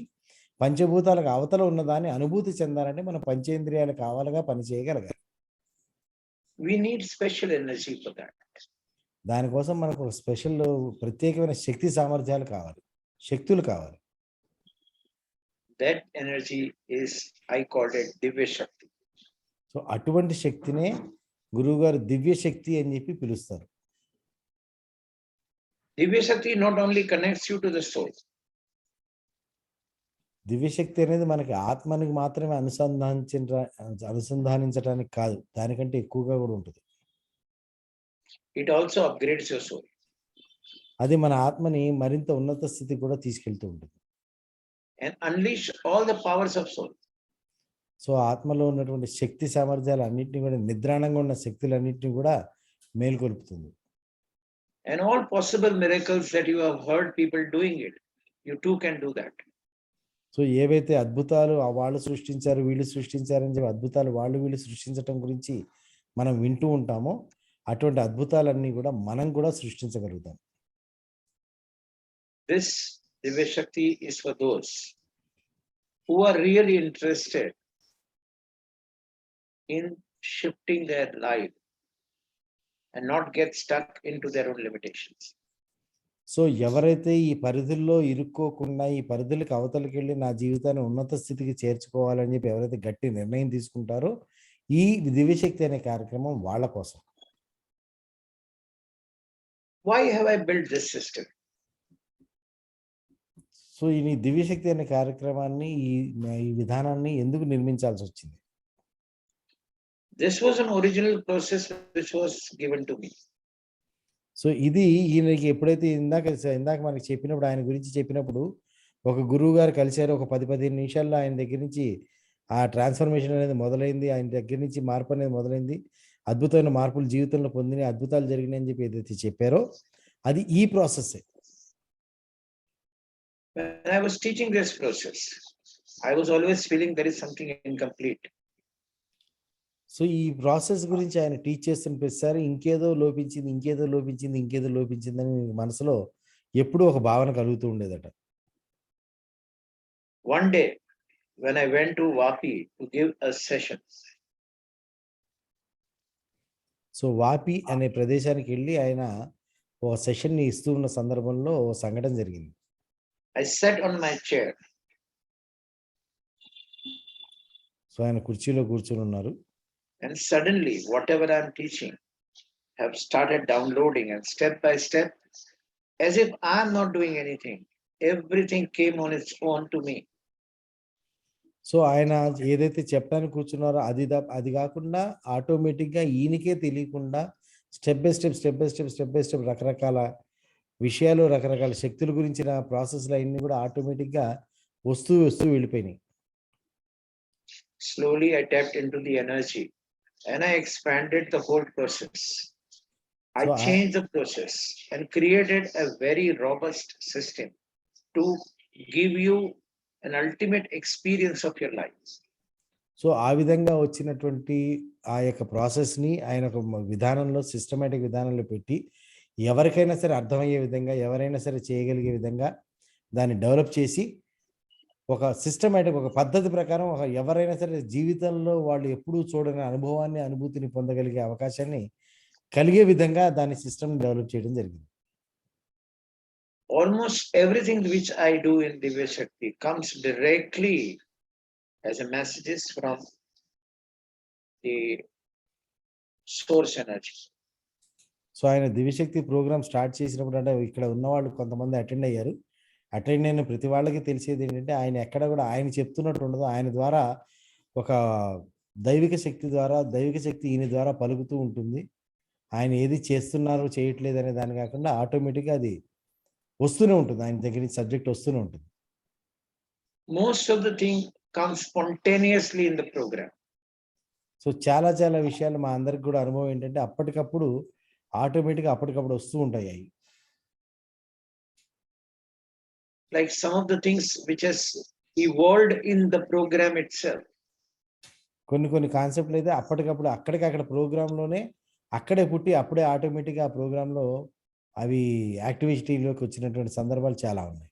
పంచభూతాలకు అవతల ఉన్నదాన్ని అనుభూతి చెందాలంటే మన పంచేంద్రియాలు కావాలిగా పనిచేయగలగాలి. We need special energy for that. దానికోసం మనకు స్పెషల్ ప్రత్యేకమైన శక్తి సామర్థ్యాలు కావాలి, శక్తులు కావాలి. That energy is, I called it Divya Shakti. So అటువంటి శక్తినే గురువు గారు దివ్య శక్తి అని చెప్పి పిలుస్తారు. Divya Shakti not only connects you to the soul. దివ్యశక్తి అనేది మనకి ఆత్మనికి మాత్రమే అనుసంధానించడానికి కాదు, దానికంటే ఎక్కువగా కూడా ఉంటుంది. It also upgrades your soul. అది మన ఆత్మని మరింత ఉన్నత స్థితికి కూడా తీసుకెళ్తూ ఉంటుంది. And unleash all the powers of soul. So ఆత్మలో ఉన్నటువంటి శక్తి సామర్థ్యాలు అన్నింటినీ కూడా, నిద్రాణంగా ఉన్న శక్తులన్నింటినీ కూడా మేల్కొల్పుతుంది. And all possible miracles that you have heard people doing it, you too can do that. So ఏవైతే అద్భుతాలు వాళ్ళు సృష్టించారు, వీళ్ళు సృష్టించారని చెప్పి అద్భుతాలు వాళ్ళు వీళ్ళు సృష్టించడం గురించి మనం వింటూ ఉంటామో అటువంటి అద్భుతాలన్నీ కూడా మనం కూడా సృష్టించగలుగుతాం. This Divya Shakti is for those who are really interested in shifting their life and not get stuck into their own limitations. So ఎవరైతే ఈ పరిధుల్లో ఇరుక్కోకుండా ఈ పరిధులకు అవతలకి వెళ్ళి నా జీవితాన్ని ఉన్నత స్థితికి చేర్చుకోవాలని చెప్పి ఎవరైతే గట్టి నిర్ణయం తీసుకుంటారో ఈ దివ్యశక్తి అనే కార్యక్రమం వాళ్ళ కోసం. Why have I built this system? So ఈ దివ్యశక్తి అనే కార్యక్రమాన్ని ఈ విధానాన్ని ఎందుకు నిర్మించాల్సి వచ్చింది? This was an original process which was given to me. So ఇది ఈయనకి ఎప్పుడైతే ఇందాక మనకి చెప్పినప్పుడు, ఆయన గురించి చెప్పినప్పుడు ఒక గురువు గారు కలిశారు, ఒక 10-15 నిమిషాల్లో ఆయన దగ్గర నుంచి ఆ ట్రాన్స్ఫర్మేషన్ అనేది మొదలైంది, ఆయన దగ్గర నుంచి మార్పు అనేది మొదలైంది, అద్భుతమైన మార్పులు జీవితంలో పొందిన అద్భుతాలు జరిగినాయి అని చెప్పి ఏదైతే చెప్పారో అది ఈ process. When I was teaching this process, I was always feeling there is something incomplete. So ఈ ప్రాసెస్ గురించి ఆయన టీచ్ చేస్తున్న ప్రతిసారి ఇంకేదో లోపించింది, ఇంకేదో లోపించింది, ఇంకేదో లోపించిందని మనసులో ఎప్పుడూ ఒక భావన కలుగుతూ ఉండేదట. One day, when I went to Vapi to give a session, so Vapi అనే ప్రదేశానికి వెళ్ళి ఆయన ఒక సెషన్ని ఇస్తూ ఉన్న సందర్భంలో ఓ సంఘటన జరిగింది. I sat on my chair. So ఆయన కుర్చీలో కూర్చొని ఉన్నారు. And suddenly, whatever I'm teaching have started downloading, and step by step, as if I'm not doing anything, everything came on its own to me. So ఆయన ఏదైతే చెప్పడానికి కూర్చున్నారో అది కాకుండా ఆటోమేటిక్గా ఈయనకే తెలియకుండా స్టెప్ బై స్టెప్ రకరకాల విషయాలు, రకరకాల శక్తుల గురించిన ప్రాసెస్లు అన్నీ కూడా ఆటోమేటిక్గా వస్తూ వెళ్ళిపోయినాయి. Slowly, I tapped into the energy and I expanded the whole process. I changed the process and created a very robust system to give you an ultimate experience of your life. So ఆ విధంగా వచ్చినటువంటి ఆ యొక్క ప్రాసెస్ని ఆయన ఒక విధానంలో, systematic విధానంలో పెట్టి ఎవరికైనా సరే అర్థమయ్యే విధంగా, ఎవరైనా సరే చేయగలిగే విధంగా దాన్ని డెవలప్ చేసి ఒక సిస్టమేటిక్, ఒక పద్ధతి ప్రకారం ఎవరైనా సరే జీవితంలో వాళ్ళు ఎప్పుడూ చూడని అనుభవాన్ని, అనుభూతిని పొందగలిగే అవకాశాన్ని కలిగే విధంగా దాని సిస్టమ్ డెవలప్ చేయడం జరిగింది. Almost everything which I do in Divya Shakti comes directly as a messages from the source energy. So ఆయన దివ్యశక్తి ప్రోగ్రామ్ స్టార్ట్ చేసినప్పుడు, అంటే ఇక్కడ ఉన్న వాళ్ళు కొంతమంది అటెండ్ అయ్యారు. అటెండ్ అయిన ప్రతి వాళ్ళకి తెలిసేది ఏంటంటే ఆయన ఎక్కడ కూడా ఆయన చెప్తున్నట్టు ఉండదు. ఆయన ద్వారా ఒక దైవిక శక్తి ఈయన ద్వారా పలుకుతూ ఉంటుంది. ఆయన ఏది చేస్తున్నారు, చేయట్లేదు అనే దాని కాకుండా ఆటోమేటిక్గా అది వస్తూనే ఉంటుంది, ఆయన దగ్గర నుంచి సబ్జెక్ట్ వస్తూనే ఉంటుంది. Most of the thing comes spontaneously in the program. So చాలా విషయాలు మా అందరికి కూడా అనుభవం ఏంటంటే అప్పటికప్పుడు ఆటోమేటిక్గా అప్పటికప్పుడు వస్తూ ఉంటాయి అవి. Like some of the things which has evolved in the program itself. కొన్ని కాన్సెప్ట్లు అయితే అప్పటికప్పుడు అక్కడ ప్రోగ్రాంలోనే అక్కడే పుట్టి అప్పుడే ఆటోమేటిక్గా ఆ ప్రోగ్రాంలో అవి యాక్టివిటీలోకి వచ్చినటువంటి సందర్భాలు చాలా ఉన్నాయి.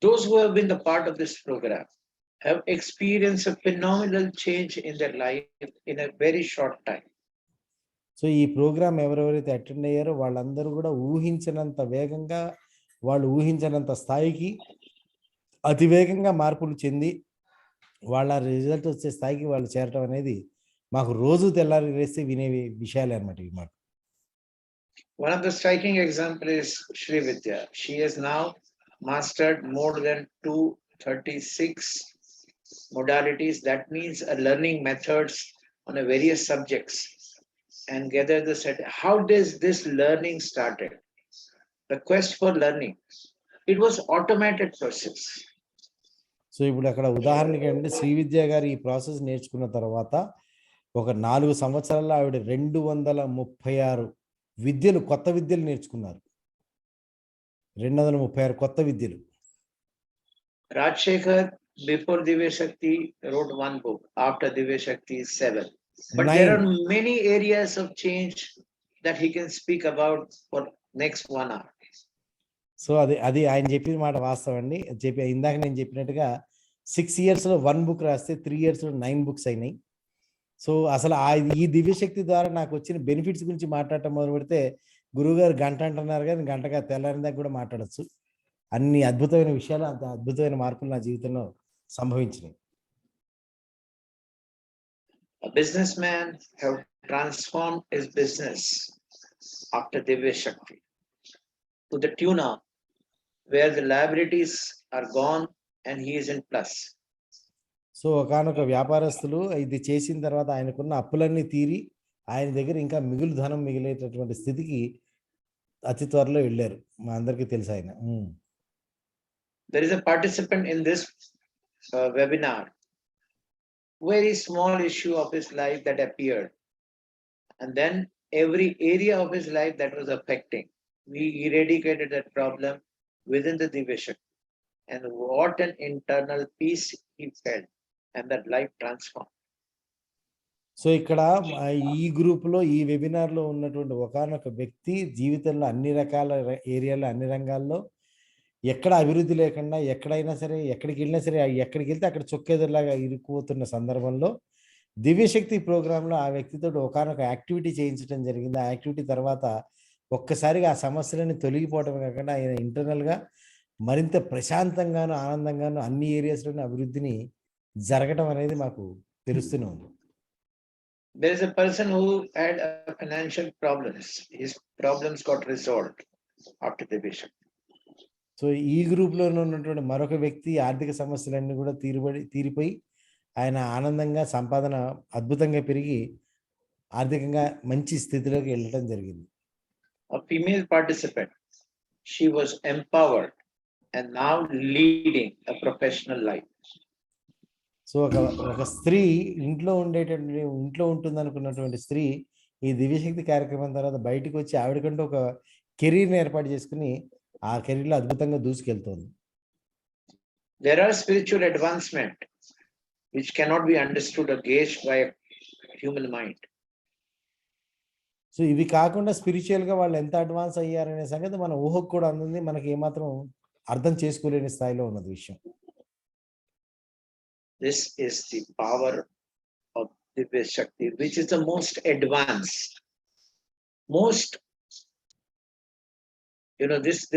Those who have been the part of this program have experienced a phenomenal change in their life in a very short time. So ఈ ప్రోగ్రామ్ ఎవరెవరైతే అటెండ్ అయ్యారో వాళ్ళందరూ కూడా ఊహించినంత వేగంగా, వాళ్ళు ఊహించినంత స్థాయికి అతివేగంగా మార్పులు చెంది వాళ్ళ రిజల్ట్ వచ్చే స్థాయికి వాళ్ళు చేరటం అనేది మాకు రోజు తెల్లారి వేస్తే వినే విషయాలే అన్నమాట ఇవి మాకు. One of the striking example is Shrividya. She has now mastered more than 236 modalities. That means learning methods on a various subjects and gather the set. How does this learning started? The quest for learning. It was automated process. So ఇప్పుడు అక్కడ ఉదాహరణకి ఏంటంటే శ్రీవిద్య గారు ఈ process నేర్చుకున్న తర్వాత ఒక 4 సంవత్సరాల్లో ఆవిడ 236 విద్యలు, కొత్త విద్యలు నేర్చుకున్నారు. 236 కొత్త విద్యలు. Rajshekhar, before Divya Shakti, wrote one book. After Divya Shakti, 7. But 9. there are many areas of change that he can speak about for next 1 hour. So అది ఆయన చెప్పిన మాట వాస్తవం అండి. ఇందాక నేను చెప్పినట్టుగా 6 yearsలో 1 book రాస్తే 3 yearsలో 9 books అయినాయి. సో అసలు ఈ దివ్యశక్తి ద్వారా నాకు వచ్చిన బెనిఫిట్స్ గురించి మాట్లాడటం మొదలు పెడితే గురువుగారు గంట అంటున్నారు, కానీ గంటగా తెల్లారిన దాకా కూడా మాట్లాడచ్చు. అన్ని అద్భుతమైన విషయాలు, అంత అద్భుతమైన మార్పులు నా జీవితంలో సంభవించినాయి. A businessman have transformed his business after Divya Shakti to the tune of where the liabilities are gone and he is in plus. So ఒకానొక వ్యాపారస్తులు ఇది చేసిన తర్వాత ఆయనకున్న అప్పులన్నీ తీరి ఆయన దగ్గర ఇంకా మిగులు ధనం మిగిలేటటువంటి స్థితికి అతి త్వరలో వెళ్ళారు. మా అందరికీ తెలుసు ఆయన. There is a participant in this webinar, very small issue of his life that appeared, and then every area of his life that was affecting, we eradicated that problem within the division, and what an internal peace he felt, and that life transformed. So ఇక్కడ ఈ గ్రూప్లో ఈ వెబినార్లో ఉన్నటువంటి ఒకానొక వ్యక్తి జీవితంలో అన్ని రకాల ఏరియాలో అన్ని రంగాల్లో ఎక్కడ అభివృద్ధి లేకుండా ఎక్కడైనా సరే ఎక్కడికి వెళ్ళినా సరే ఎక్కడికి వెళ్తే అక్కడ చొక్కేదలాగా ఇరుక్కుపోతున్న సందర్భంలో దివ్యశక్తి ప్రోగ్రాంలో ఆ వ్యక్తితో ఒకానొక యాక్టివిటీ చేయించడం జరిగింది. ఆ యాక్టివిటీ తర్వాత ఒక్కసారిగా ఆ సమస్యలని తొలగిపోవడం కాకుండా ఆయన ఇంటర్నల్గా మరింత ప్రశాంతంగాను ఆనందంగాను అన్ని ఏరియాస్లోని అభివృద్ధిని జరగడం అనేది మాకు తెలుస్తూనే ఉంది. There is a person who had financial problems. His problems got resolved after the vision. So ఈ గ్రూప్లో ఉన్నటువంటి మరొక వ్యక్తి ఆర్థిక సమస్యలన్నీ కూడా తీరిపోయి ఆయన ఆనందంగా సంపాదన అద్భుతంగా పెరిగి ఆర్థికంగా మంచి స్థితిలోకి వెళ్ళడం జరిగింది. A female participant, she was empowered and now leading a professional life. So ఒక స్త్రీ ఇంట్లో ఉంటుంది అనుకున్నటువంటి స్త్రీ ఈ దివ్యశక్తి కార్యక్రమం తర్వాత బయటకు వచ్చి ఆవిడకంటూ ఒక కెరీర్ని ఏర్పాటు చేసుకుని ఆ కెరీర్లో అద్భుతంగా దూసుకెళ్తోంది. There are spiritual advancement which cannot be understood or gauged by human mind. So ఇవి కాకుండా స్పిరిచువల్గా వాళ్ళు ఎంత అడ్వాన్స్ అయ్యారనే సంగతి మన ఊహకు కూడా అందుంది, మనకి ఏమాత్రం అర్థం చేసుకోలేని స్థాయిలో ఉన్నది విషయం. This is the power of Divya Shakti, which is the most advanced, most,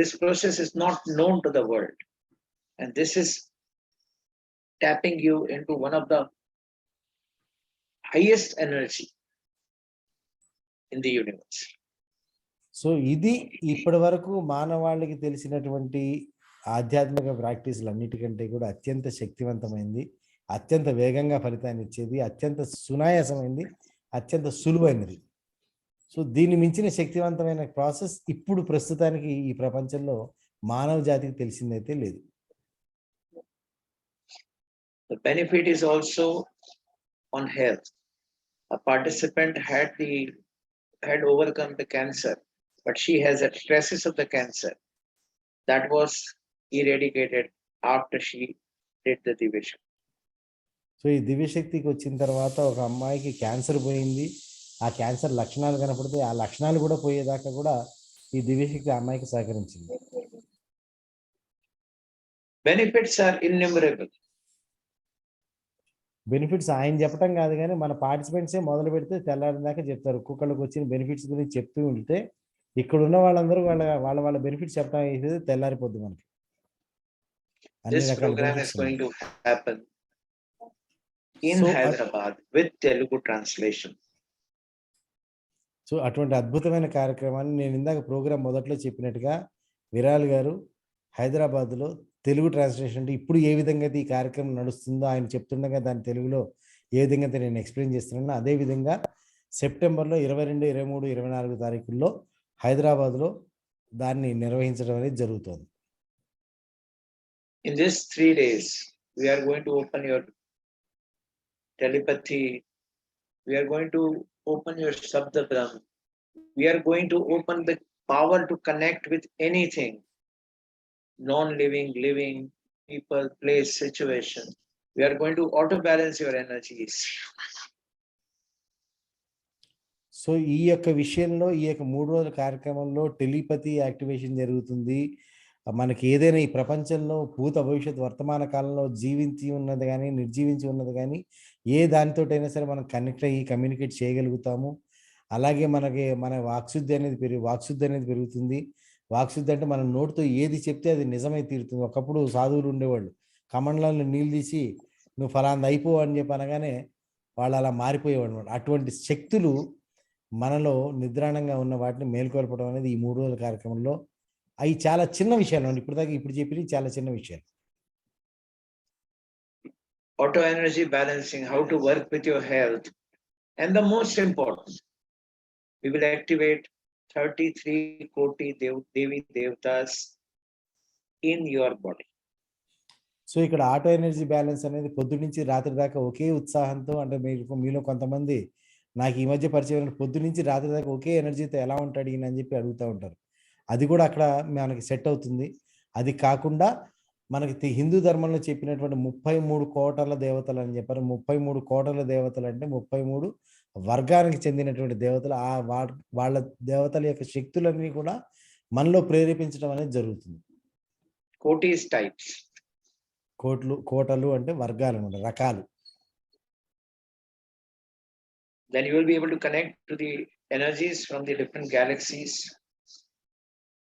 this process is not known to the world. And this is tapping you into one of the highest energy in the universe. So ఇది ఇప్పటి వరకు మానవాళికి తెలిసినటువంటి ఆధ్యాత్మిక ప్రాక్టీసులు అన్నిటికంటే కూడా అత్యంత శక్తివంతమైంది, అత్యంత వేగంగా ఫలితాన్ని ఇచ్చేది, అత్యంత సునాయాసమైంది, అత్యంత సులువైనది. సో దీన్ని మించిన శక్తివంతమైన ప్రాసెస్ ఇప్పుడు ప్రస్తుతానికి ఈ ప్రపంచంలో మానవ జాతికి తెలిసిందైతే లేదు. The benefit is also on health. A participant had overcome the cancer, but she has a traces of the cancer that was eradicated after she did the division. So ఈ దివ్యశక్తికి వచ్చిన తర్వాత ఒక అమ్మాయికి క్యాన్సర్ పోయింది, ఆ క్యాన్సర్ లక్షణాలు కనపడితే ఆ లక్షణాలు కూడా పోయేదాకా కూడా ఈ దివ్యశక్తి ఆ అమ్మాయికి సహకరించింది. Benefits are innumerable. బెనిఫిట్స్ ఆయన చెప్పడం కాదు కానీ మన పార్టిసిపెంట్సే మొదలు పెడితే తెల్లారి దాకా చెప్తారు. ఒక్కొక్కళ్ళకి వచ్చిన బెనిఫిట్స్ గురించి చెప్తూ ఉంటే ఇక్కడ ఉన్న వాళ్ళందరూ వాళ్ళ బెనిఫిట్స్ చెప్పడం అయితే తెల్లారిపోద్ది మనకి. This program is going to happen in Hyderabad with Telugu translation. So అటువంటి అద్భుతమైన కార్యక్రమాన్ని నేను ఇందాక ప్రోగ్రాం మొదట్లో చెప్పినట్టుగా విరాల్ గారు హైదరాబాద్లో తెలుగు ట్రాన్స్లేషన్ అంటే ఇప్పుడు ఏ విధంగా అయితే ఈ కార్యక్రమం నడుస్తుందో ఆయన చెప్తుండగా దాని తెలుగులో ఏ విధంగా అయితే నేను ఎక్స్ప్లెయిన్ చేస్తున్నానో అదేవిధంగా సెప్టెంబర్లో 22, 23, 24 తారీఖుల్లో హైదరాబాద్లో దాన్ని నిర్వహించడం అనేది జరుగుతుంది. In these 3 days, we are going to open your telepathy. We are going to open your Shabda Brahm. We are going to open the power to connect with anything, non-living, living, people, place, situation. We are going to auto-balance your energies. So ఈ యొక్క విషయంలో ఈ యొక్క 3 రోజుల కార్యక్రమంలో telepathy activation జరుగుతుంది. మనకి ఏదైనా ఈ ప్రపంచంలో భూత భవిష్యత్ వర్తమాన కాలంలో జీవించి ఉన్నది కానీ నిర్జీవించి ఉన్నది కానీ ఏ దానితోటైనా సరే మనం కనెక్ట్ అయ్యి కమ్యూనికేట్ చేయగలుగుతాము. అలాగే మన వాక్శుద్ధి అనేది పెరుగుతుంది. వాక్శుద్ధి అంటే మన నోటితో ఏది చెప్తే అది నిజమై తీరుతుంది. ఒకప్పుడు సాధువులు ఉండేవాళ్ళు కమండలంలో నీళ్ళు తీసి నువ్వు ఫలాంది అయిపో అని చెప్పి అనగానే వాళ్ళు అలా మారిపోయేవాడు అనమాట. అటువంటి శక్తులు మనలో నిద్రాణంగా ఉన్న వాటిని మేల్కొల్పడం అనేది ఈ 3 రోజుల కార్యక్రమంలో అవి చాలా చిన్న విషయాలు అండి. ఇప్పుడు చెప్పినవి చాలా చిన్న విషయాలు. Auto energy balancing, how to work with your health, and the most important, we will activate 33 Koti Devi Devtas in your body. So ఇక్కడ ఆటో ఎనర్జీ బ్యాలెన్స్ అనేది పొద్దు నుంచి రాత్రి దాకా ఒకే ఉత్సాహంతో, అంటే మీలో కొంతమంది నాకు ఈ మధ్య పరిచయం పొద్దు నుంచి రాత్రి దాకా ఒకే ఎనర్జీతో ఎలా ఉంటాడు ఈయన అని చెప్పి అడుగుతూ ఉంటారు. అది కూడా అక్కడ మనకి సెట్ అవుతుంది. అది కాకుండా మనకి హిందూ ధర్మంలో చెప్పినటువంటి 33 కోటల దేవతలు అని చెప్పారు. 33 కోటల దేవతలు అంటే 33 వర్గానికి చెందినటువంటి దేవతలు. వాళ్ళ దేవతల యొక్క శక్తులన్నీ కూడా మనలో ప్రేరేపించడం అనేది జరుగుతుంది. Kotis types. కోటలు అంటే వర్గాలు అన్నమాట, రకాలు. Then you will be able to connect to the energies from the different galaxies.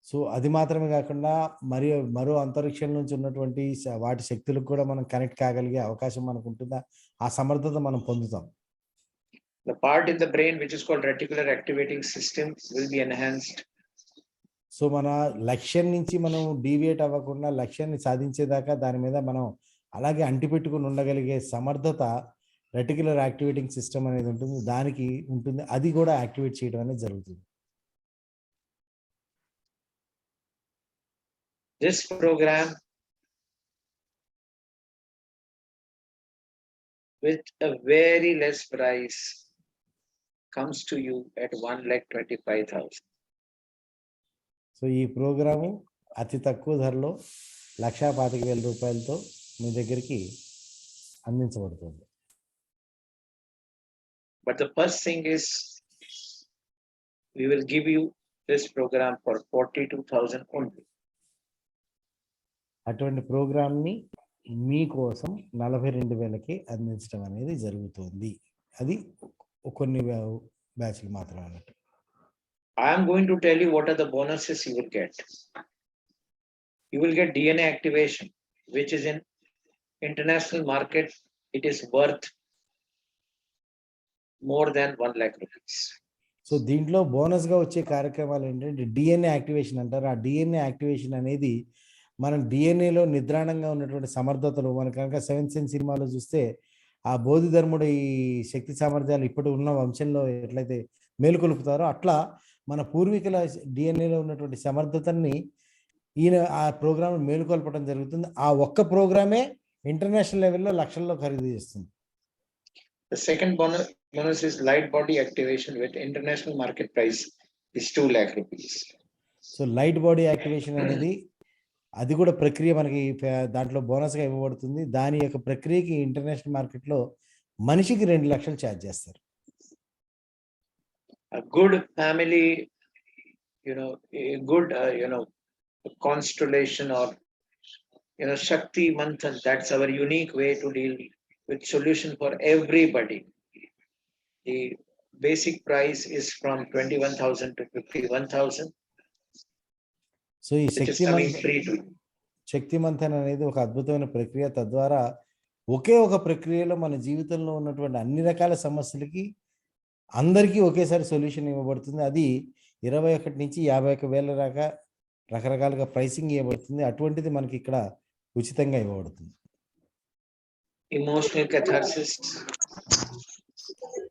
So అది మాత్రమే కాకుండా మరో అంతరిక్షం నుంచి ఉన్నటువంటి వాటి శక్తులకు కూడా మనం కనెక్ట్ కాగలిగే అవకాశం మనకు ఉంటుందా, ఆ సమర్థత మనం పొందుతాం. The part in the brain which is called reticular activating system will be enhanced. So మన లక్ష్యం నుంచి మనం డీవియేట్ అవ్వకుండా లక్ష్యాన్ని సాధించేదాకా దాని మీద మనం అలాగే అంటిపెట్టుకుని ఉండగలిగే సమర్థత రెటిక్యులర్ యాక్టివేటింగ్ సిస్టమ్ అనేది ఉంటుంది, దానికి ఉంటుంది. అది కూడా యాక్టివేట్ చేయడం అనేది జరుగుతుంది. This program with a very less price comes to you at 1,25,000. So ఈ ప్రోగ్రాము అతి తక్కువ ధరలో 1,25,000 రూపాయలతో మీ దగ్గరికి అందించబడుతుంది. But the first thing is, we will give you this program for 42,000 only. అటువంటి ప్రోగ్రామ్ని మీకోసం 42,000కి అందించడం అనేది జరుగుతుంది. అది కొన్ని బ్యాచ్లు మాత్రమే అన్నట్టు. I am going to tell you what are the bonuses you will get. You will get DNA activation, which is in international market, it is worth more than 1 lakh rupees. So దీంట్లో బోనస్గా వచ్చే కార్యక్రమాలు ఏంటంటే DNA activation అంటారు. ఆ DNA activation అనేది మనం డిఎన్ఏలో నిద్రాణంగా ఉన్నటువంటి సమర్థతలు, మన కనుక 7th సెన్స్ సినిమాలో చూస్తే ఆ బోధిధర్ముడు ఈ శక్తి సామర్థ్యాలు ఇప్పుడు ఉన్న వంశంలో ఎట్లయితే మేలుకొలుపుతారో అట్లా మన పూర్వీకుల డిఎన్ఏలో ఉన్నటువంటి సమర్థతని ఈయన ఆ ప్రోగ్రామ్ మేలుకొల్పడం జరుగుతుంది. ఆ ఒక్క ప్రోగ్రామే ఇంటర్నేషనల్ లెవెల్లో లక్షల్లో ఖరీదు చేస్తుంది. The second bonus is light body activation with international market price is 2 lakh rupees. So light body activation అనేది అది కూడా ప్రక్రియ మనకి దాంట్లో బోనస్గా ఇవ్వబడుతుంది. దాని యొక్క ప్రక్రియకి ఇంటర్నేషనల్ మార్కెట్లో మనిషికి 2 లక్షలు ఛార్జ్ చేస్తారు. A good family, a good, constellation or, Shakti Manthan, that's our unique way to deal with solution for everybody. The basic price is from 21,000 to 51,000. So ఈ శక్తి మంథన్ అనేది ఒక అద్భుతమైన ప్రక్రియ. తద్వారా ఒకే ఒక ప్రక్రియలో మన జీవితంలో ఉన్నటువంటి అన్ని రకాల సమస్యలకి అందరికీ ఒకేసారి సొల్యూషన్ ఇవ్వబడుతుంది. అది 21 నుంచి 51,000 దాకా రకరకాలుగా ప్రైసింగ్ ఇవ్వబడుతుంది. అటువంటిది మనకి ఇక్కడ ఉచితంగా ఇవ్వబడుతుంది. Emotional catharsis,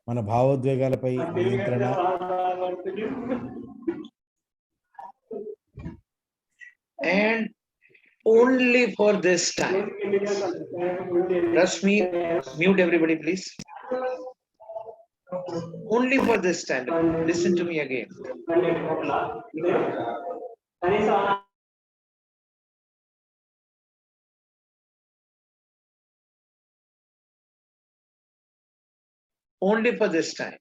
మన భావోద్వేగాలపై నియంత్రణ, and only for this time. Trust me, mute everybody please. Only for this time. Listen to me again. Only for this time.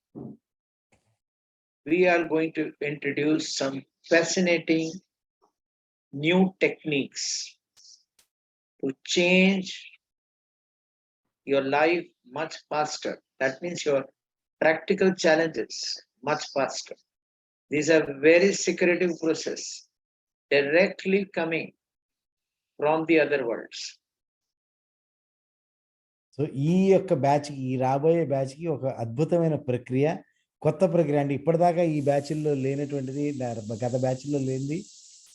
We are going to introduce some fascinating new techniques to change your life much faster. That means your practical challenges much faster. These are very secretive process directly coming from the other worlds. So ఈ యొక్క బ్యాచ్కి, ఈ రాబోయే బ్యాచ్కి ఒక అద్భుతమైన ప్రక్రియ, కొత్త ప్రక్రియ. అంటే ఇప్పటిదాకా ఈ బ్యాచ్ల్లో లేనటువంటిది, గత బ్యాచ్ల్లో లేనిది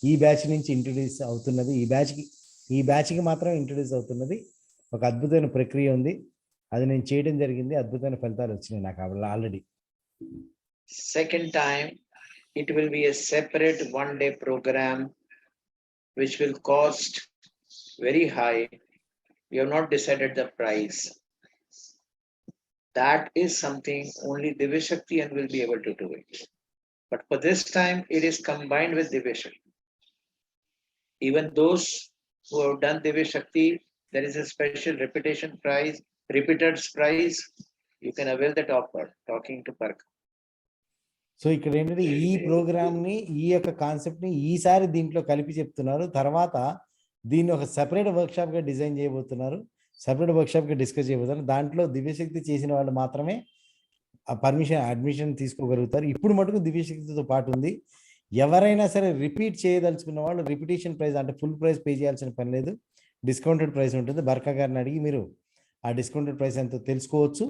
ఈ బ్యాచ్ నుంచి ఇంట్రడ్యూస్ అవుతున్నది. ఈ బ్యాచ్కి మాత్రం ఇంట్రడ్యూస్ అవుతున్నది. ఒక అద్భుతమైన ప్రక్రియ ఉంది. అది నేను చేయడం జరిగింది. అద్భుతమైన ఫలితాలు వచ్చినాయి నాకు already. Second time, it will be a separate 1-day program which will cost very high, We have not decided the price. That is something only Divya Shakti and will be able to do it. But for this time, it is combined with Divya Shakti. Even those who have done Divya Shakti, there is a special repetition prize, repeaters prize. You can avail that offer, talking to Park. So ఇక్కడ ఏంటంటే ఈ ప్రోగ్రామ్ని ఈ యొక్క కాన్సెప్ట్ని ఈసారి దీంట్లో కలిపి చెప్తున్నారు. తర్వాత దీన్ని ఒక సెపరేట్ వర్క్షాప్గా డిజైన్ చేయబోతున్నారు, సెపరేట్ వర్క్షాప్గా డిస్కస్ చేయబోతున్నారు. దాంట్లో దివ్యశక్తి చేసిన వాళ్ళు మాత్రమే ఆ అడ్మిషన్ తీసుకోగలుగుతారు. ఇప్పుడు మటుకు దివ్యశక్తితో పాటు ఉంది. ఎవరైనా సరే రిపీట్ చేయదలుచుకున్న వాళ్ళు రిపిటేషన్ ప్రైస్ అంటే ఫుల్ ప్రైస్ పే చేయాల్సిన పని లేదు, డిస్కౌంటెడ్ ప్రైస్ ఉంటుంది. బర్కా గారిని అడిగి మీరు ఆ డిస్కౌంటెడ్ ప్రైస్ ఎంతో తెలుసుకోవచ్చు.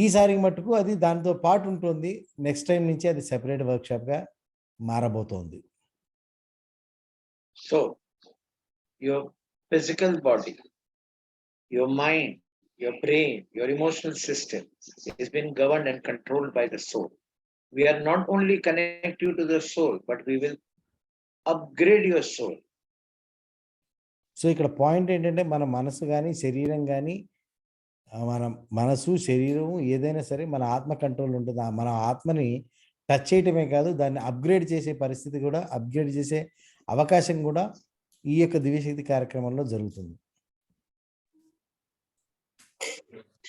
ఈసారి మటుకు అది దాంతో పాటు ఉంటుంది. నెక్స్ట్ టైం నుంచి అది separate వర్క్షాప్గా మారబోతోంది. So, your physical body, your mind, your brain, your emotional system is being governed and controlled by the soul. We are not only connect you to the soul, but we will upgrade your soul. So ఇక్కడ point ఏంటంటే మన మనసు కానీ శరీరం కానీ మన మనసు శరీరం ఏదైనా సరే మన ఆత్మ కంట్రోల్ ఉంటుంది. మన ఆత్మని టచ్ చేయటమే కాదు, దాన్ని అప్గ్రేడ్ చేసే పరిస్థితి కూడా, అప్గ్రేడ్ చేసే అవకాశం కూడా ఈ యొక్క దివ్యశక్తి కార్యక్రమంలో జరుగుతుంది.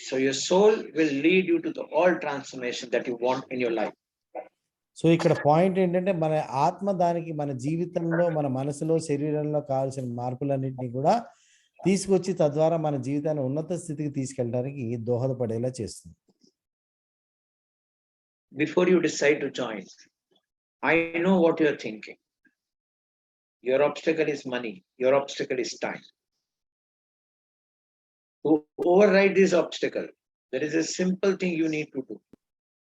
So your soul will lead you to the all transformation that you want in your life. So ఇక్కడ పాయింట్ ఏంటంటే మన ఆత్మ దానికి మన జీవితంలో మన మనసులో శరీరంలో కావాల్సిన మార్పులన్నింటినీ కూడా తీసుకొచ్చి తద్వారా మన జీవితాన్ని ఉన్నత స్థితికి తీసుకెళ్ళడానికి దోహదపడేలా చేస్తుంది. Before you decide to join, I know what you are thinking. Your obstacle is money, your obstacle is time. To override this obstacle, there is a simple thing you need to do.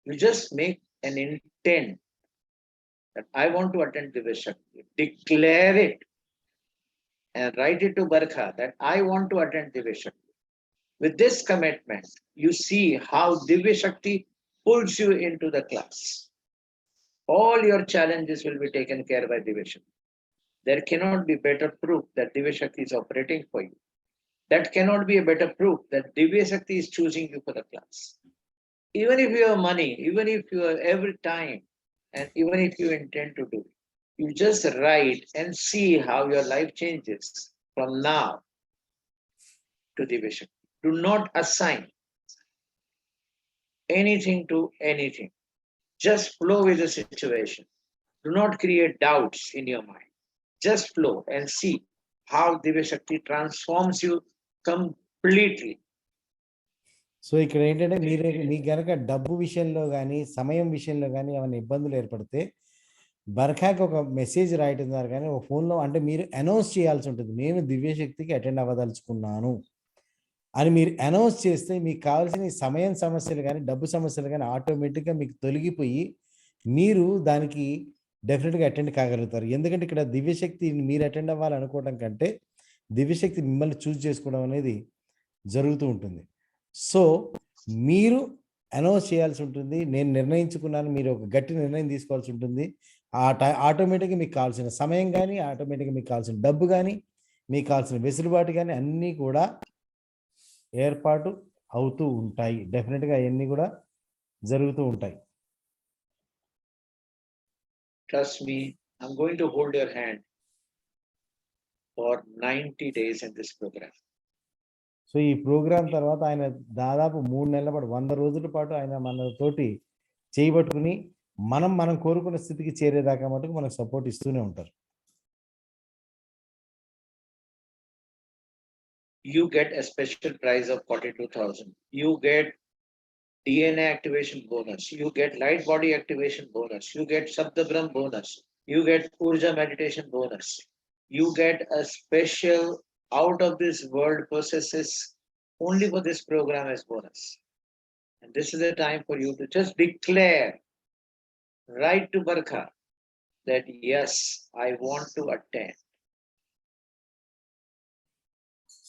You just make an intent that I want to attend Divya Shakti. Declare it and write it to Barkha that I want to attend Divya Shakti. With this commitment, you see how Divya Shakti pulls you into the class. All your challenges will be taken care by Divya Shakti. There cannot be better proof that Divya Shakti is operating for you. That cannot be a better proof that Divya Shakti is choosing you for the class. Even if you have money, even if you have every time, and even if you intend to do it, you just write and see how your life changes from now to Divya Shakti. Do not assign anything to anything. Just flow with the situation. Do not create doubts in your mind. Just flow and see how Divya Shakti transforms you completely. So ఇక్కడ ఏంటంటే మీకు కనుక డబ్బు విషయంలో కానీ సమయం విషయంలో కానీ ఏమైనా ఇబ్బందులు ఏర్పడితే బర్ఖాకి ఒక మెసేజ్ రాయటం ద్వారా కానీ ఒక ఫోన్లో అంటే మీరు అనౌన్స్ చేయాల్సి ఉంటుంది, నేను దివ్యశక్తికి అటెండ్ అవ్వదలుచుకున్నాను అని మీరు అనౌన్స్ చేస్తే మీకు కావాల్సిన సమయం సమస్యలు కానీ డబ్బు సమస్యలు కానీ ఆటోమేటిక్గా మీకు తొలగిపోయి మీరు దానికి డెఫినెట్గా అటెండ్ కాగలుగుతారు. ఎందుకంటే ఇక్కడ దివ్యశక్తి మీరు అటెండ్ అవ్వాలనుకోవడం కంటే దివ్యశక్తి మిమ్మల్ని చూస్ చేసుకోవడం అనేది జరుగుతూ ఉంటుంది. సో మీరు అనౌన్స్ చేయాల్సి ఉంటుంది, నేను నిర్ణయించుకున్నాను, మీరు ఒక గట్టి నిర్ణయం తీసుకోవాల్సి ఉంటుంది. ఆటోమేటిక్గా మీకు కావాల్సిన సమయం కానీ ఆటోమేటిక్గా మీకు కావాల్సిన డబ్బు కానీ మీకు కావాల్సిన వెసులుబాటు కానీ అన్నీ కూడా ఏర్పాటు అవుతూ ఉంటాయి. డెఫినెట్గా అవన్నీ కూడా జరుగుతూ ఉంటాయి. Trust me, I'm going to hold your hand for 90 days in this program. So ఈ ప్రోగ్రాం తర్వాత ఆయన దాదాపు 3 నెలల పాటు 100 రోజుల పాటు ఆయన మనతోటి చేయబట్టుకుని మనం కోరుకున్న స్థితికి చేరేదాకా మటుకు మనకు సపోర్ట్ ఇస్తూనే ఉంటారు. You get a special prize of 42,000. You get DNA activation bonus. You get light body activation bonus. You get Sabdabram bonus. You get Urja meditation bonus. You get a special out of this world processes only for this program as bonus. And this is the time for you to just declare, write to Barkha that yes, I want to attend.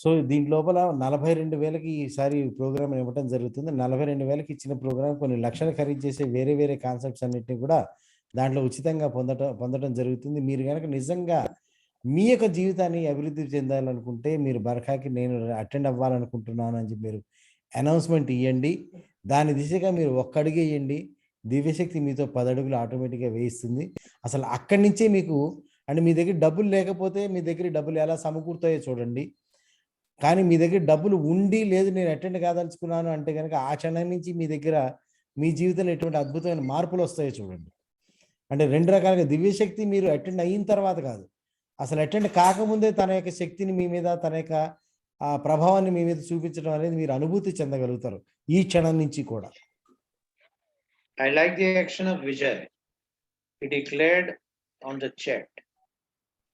So దీని లోపల 42,000కి ఈసారి programme ఇవ్వడం జరుగుతుంది. 42,000కి ఇచ్చిన programme కొన్ని లక్షలు ఖరీదు చేసే వేరే కాన్సెప్ట్స్ అన్నిటిని కూడా దాంట్లో ఉచితంగా పొందడం జరుగుతుంది. మీరు కనుక నిజంగా మీ యొక్క జీవితాన్ని అభివృద్ధి చెందాలనుకుంటే మీరు బర్ఖాకి నేను అటెండ్ అవ్వాలనుకుంటున్నాను అని చెప్పి మీరు అనౌన్స్మెంట్ ఇవ్వండి. దాని దిశగా మీరు ఒక్క అడుగు వేయండి. దివ్యశక్తి మీతో 10 అడుగులు ఆటోమేటిక్గా వేయిస్తుంది. అసలు అక్కడి నుంచే మీకు అంటే మీ దగ్గర డబ్బులు లేకపోతే మీ దగ్గర డబ్బులు ఎలా సమకూరుతాయో చూడండి. కానీ మీ దగ్గర డబ్బులు ఉండి లేదు నేను అటెండ్ కాదలుచుకున్నాను అంటే కనుక ఆ క్షణం నుంచి మీ దగ్గర మీ జీవితంలో ఎటువంటి అద్భుతమైన మార్పులు వస్తాయో చూడండి. అంటే 2 రకాలుగా దివ్యశక్తి మీరు అటెండ్ అయిన తర్వాత కాదు, అసలు అటెండ్ కాకముందే తన యొక్క శక్తిని మీ మీద తన యొక్క ప్రభావాన్ని మీ మీద చూపించడం అనేది మీరు అనుభూతి చెందగలుగుతారు ఈ క్షణం నుంచి కూడా. I like the action of Vijay. He declared on the chat.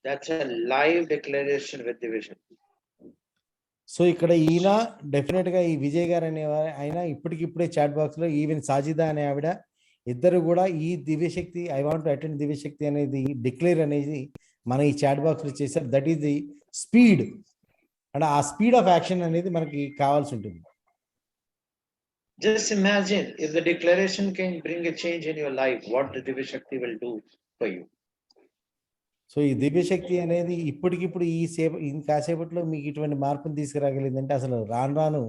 That's a live declaration with division. So ఇక్కడ ఈయన డెఫినెట్గా ఈ విజయ్ గారు అనే ఆయన ఇప్పటికిప్పుడే చాట్ బాక్స్లో ఈవెన్ సాజిదా అనే ఆవిడ ఇద్దరు కూడా ఈ దివ్యశక్తి ఐ వాంట్ టు అటెండ్ దివ్యశక్తి అనేది డిక్లేర్ అనేది మన ఈ చాట్ బాక్స్లో చేశారు. That is the speed. అంటే ఆ స్పీడ్ ఆఫ్ యాక్షన్ అనేది మనకి కావాల్సి ఉంటుంది. Just imagine if the declaration can bring a change in your life, what the Divya Shakti will do for you. So ఈ దివ్యశక్తి అనేది ఇప్పటికిప్పుడు కాసేపట్లో మీకు ఇటువంటి మార్పును తీసుకురాగలిగిందంటే అసలు రాను రాను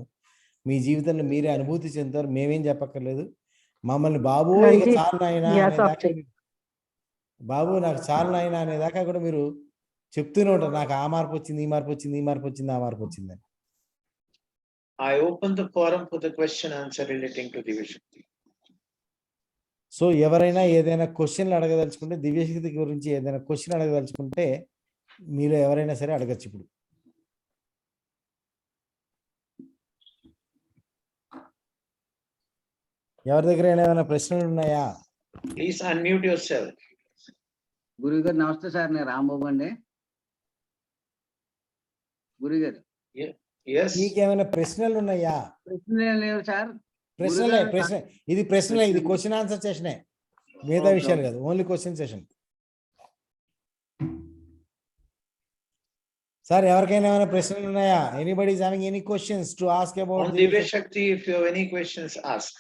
మీ జీవితంలో మీరే అనుభూతి చెందుతారు. మేమేం చెప్పక్కర్లేదు. మమ్మల్ని బాబు ఇక చాలు నాయనా అనేదాకా బాబు నాకు చాలు నాయనా అనేదాకా కూడా మీరు చెప్తూనే ఉంటారు నాకు ఆ మార్పు వచ్చింది, ఈ మార్పు వచ్చింది, ఈ మార్పు వచ్చింది, ఆ మార్పు వచ్చిందని. I open the forum for the question answer relating to Divya Shakti. So ఎవరైనా ఏదైనా క్వశ్చన్లు అడగదలుచుకుంటే దివ్యశక్తి గురించి ఏదైనా క్వశ్చన్ అడగదలుచుకుంటే మీరు ఎవరైనా సరే అడగచ్చు. ఇప్పుడు ఎవరి దగ్గర ఏమైనా ప్రశ్నలు ఉన్నాయా? Please unmute yourself. గురువు గారు నమస్తే సార్, నేను రాంబాబు అండి. గురువు గారు Yes. మీకేమైనా ప్రశ్నలు ఉన్నాయా? ప్రశ్నలు లేవు సార్. ప్రశ్న ఇది ప్రశ్నలే, ఇది క్వశ్చన్ ఆన్సర్ సెషనే, మిగతా విషయాలు కాదు, ఓన్లీ క్వశ్చన్ సెషన్. సార్ ఎవరికైనా ఏమైనా ప్రశ్నలు ఉన్నాయా? Anybody is having any questions to ask about On Divya Shakti, if you have any questions, ask.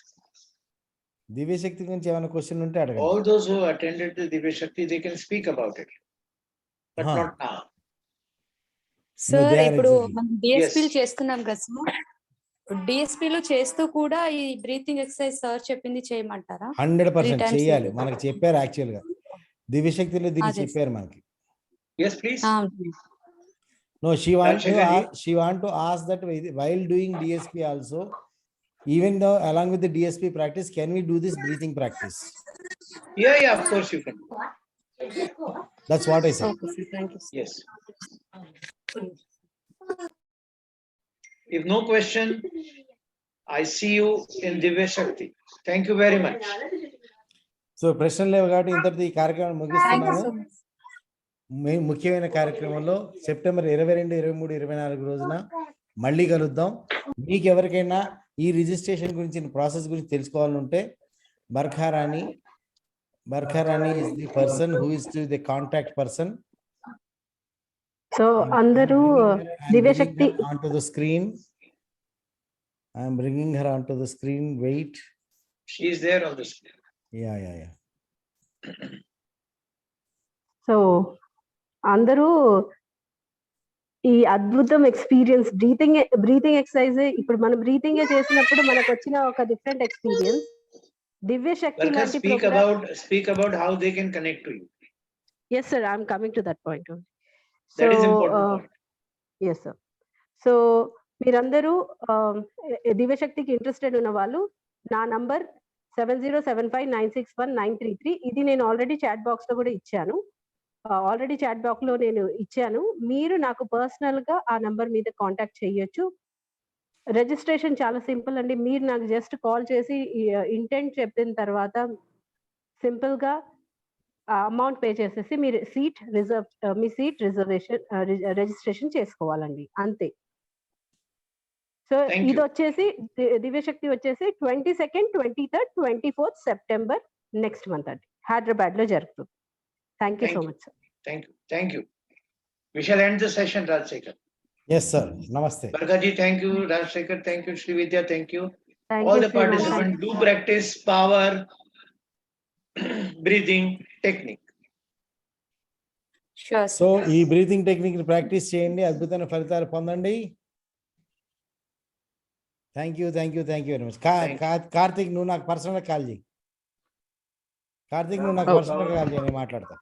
దివ్యశక్తి గురించి ఏమైనా క్వశ్చన్ ఉంటే అడగండి. All those who attended the Divya Shakti, they can speak about it, but not now. Sir ఇప్పుడు మనం డిఎస్పీలు చేస్తున్నాం కదా sir, డిఎస్పీలు చేస్తూ కూడా ఈ బ్రీతింగ్ ఎక్సర్సైజ్ సార్ చెప్పింది చేయమంటారా? 100% చేయాలి. మనకి చెప్పారు యాక్చువల్ గా దివ్యశక్తిలో దీన్ని చెప్పారు మనకి. Yes, please. No, she want to ask that while doing DSP also, even though along with the DSP practice, can we do this breathing practice? Yeah, of course you can. That's what I said. Okay, sir. Thank you, sir. Yes. If no question, I see you in Divya Shakti. Thank you very much. So ప్రశ్నలు లేవు కాబట్టి ఇంతటితో ఈ కార్యక్రమం ముగిస్తున్నాము. ముఖ్యమైన కార్యక్రమంలో September 22, 23, 24 రోజున మళ్ళీ కలుద్దాం. మీకు ఎవరికైనా ఈ రిజిస్ట్రేషన్ గురించి ప్రాసెస్ గురించి తెలుసుకోవాలంటే బర్ఖారాణి is the person who is to the contact person. So అందరూ దివ్యశక్తి onto the screen. I am bringing her onto the screen. Wait. She is there on the screen. Yeah. So అందరూ ఈ అద్భుతం experience breathing exercise ఇప్పుడు మనం breathing చేసినప్పుడు మనకు వచ్చిన ఒక డిఫరెంట్ ఎక్స్పీరియన్స్ దివ్య శక్తి లాంటి Speak about how they can connect to you. Yes sir, I am coming to that point. That is important point. Yes sir. So మీరందరూ దివ్యశక్తికి ఇంట్రెస్టెడ్ ఉన్న వాళ్ళు నా నంబర్ 7075961933 ఇది నేను ఆల్రెడీ చాట్ బాక్స్ లో కూడా ఇచ్చాను. మీరు నాకు పర్సనల్ గా ఆ నంబర్ మీద కాంటాక్ట్ చేయొచ్చు. రిజిస్ట్రేషన్ చాలా సింపుల్ అండి. మీరు నాకు జస్ట్ కాల్ చేసి ఇంటెంట్ చెప్పిన తర్వాత సింపుల్ గా అమౌంట్ పే చేసేసి మీరు మీ సీట్ రిజిస్ట్రేషన్ చేసుకోవాలండి, అంతే. సో ఇది వచ్చేసి దివ్యశక్తి వచ్చేసి 22nd, 23rd, 24th September next month అండి, హైదరాబాద్ లో జరుగుతుంది. Thank you so much, sir. Thank you. We shall end the session, Rajsekhar. Yes sir. Namaste. Barkaji, thank you. Rajsekhar, thank you. Shrividya, thank you. Thank All you, the participants do practice power breathing technique. Sure so ఈ breathing technique practice చేయండి, అద్భుతమైన ఫలితాలు పొందండి. Thank you very much. Karthik, నువ్వు నాకు personal call చేయి. కార్తీక్, నువ్వు నాకు పర్సనల్ కాల్ చేయి, నేను మాట్లాడతా.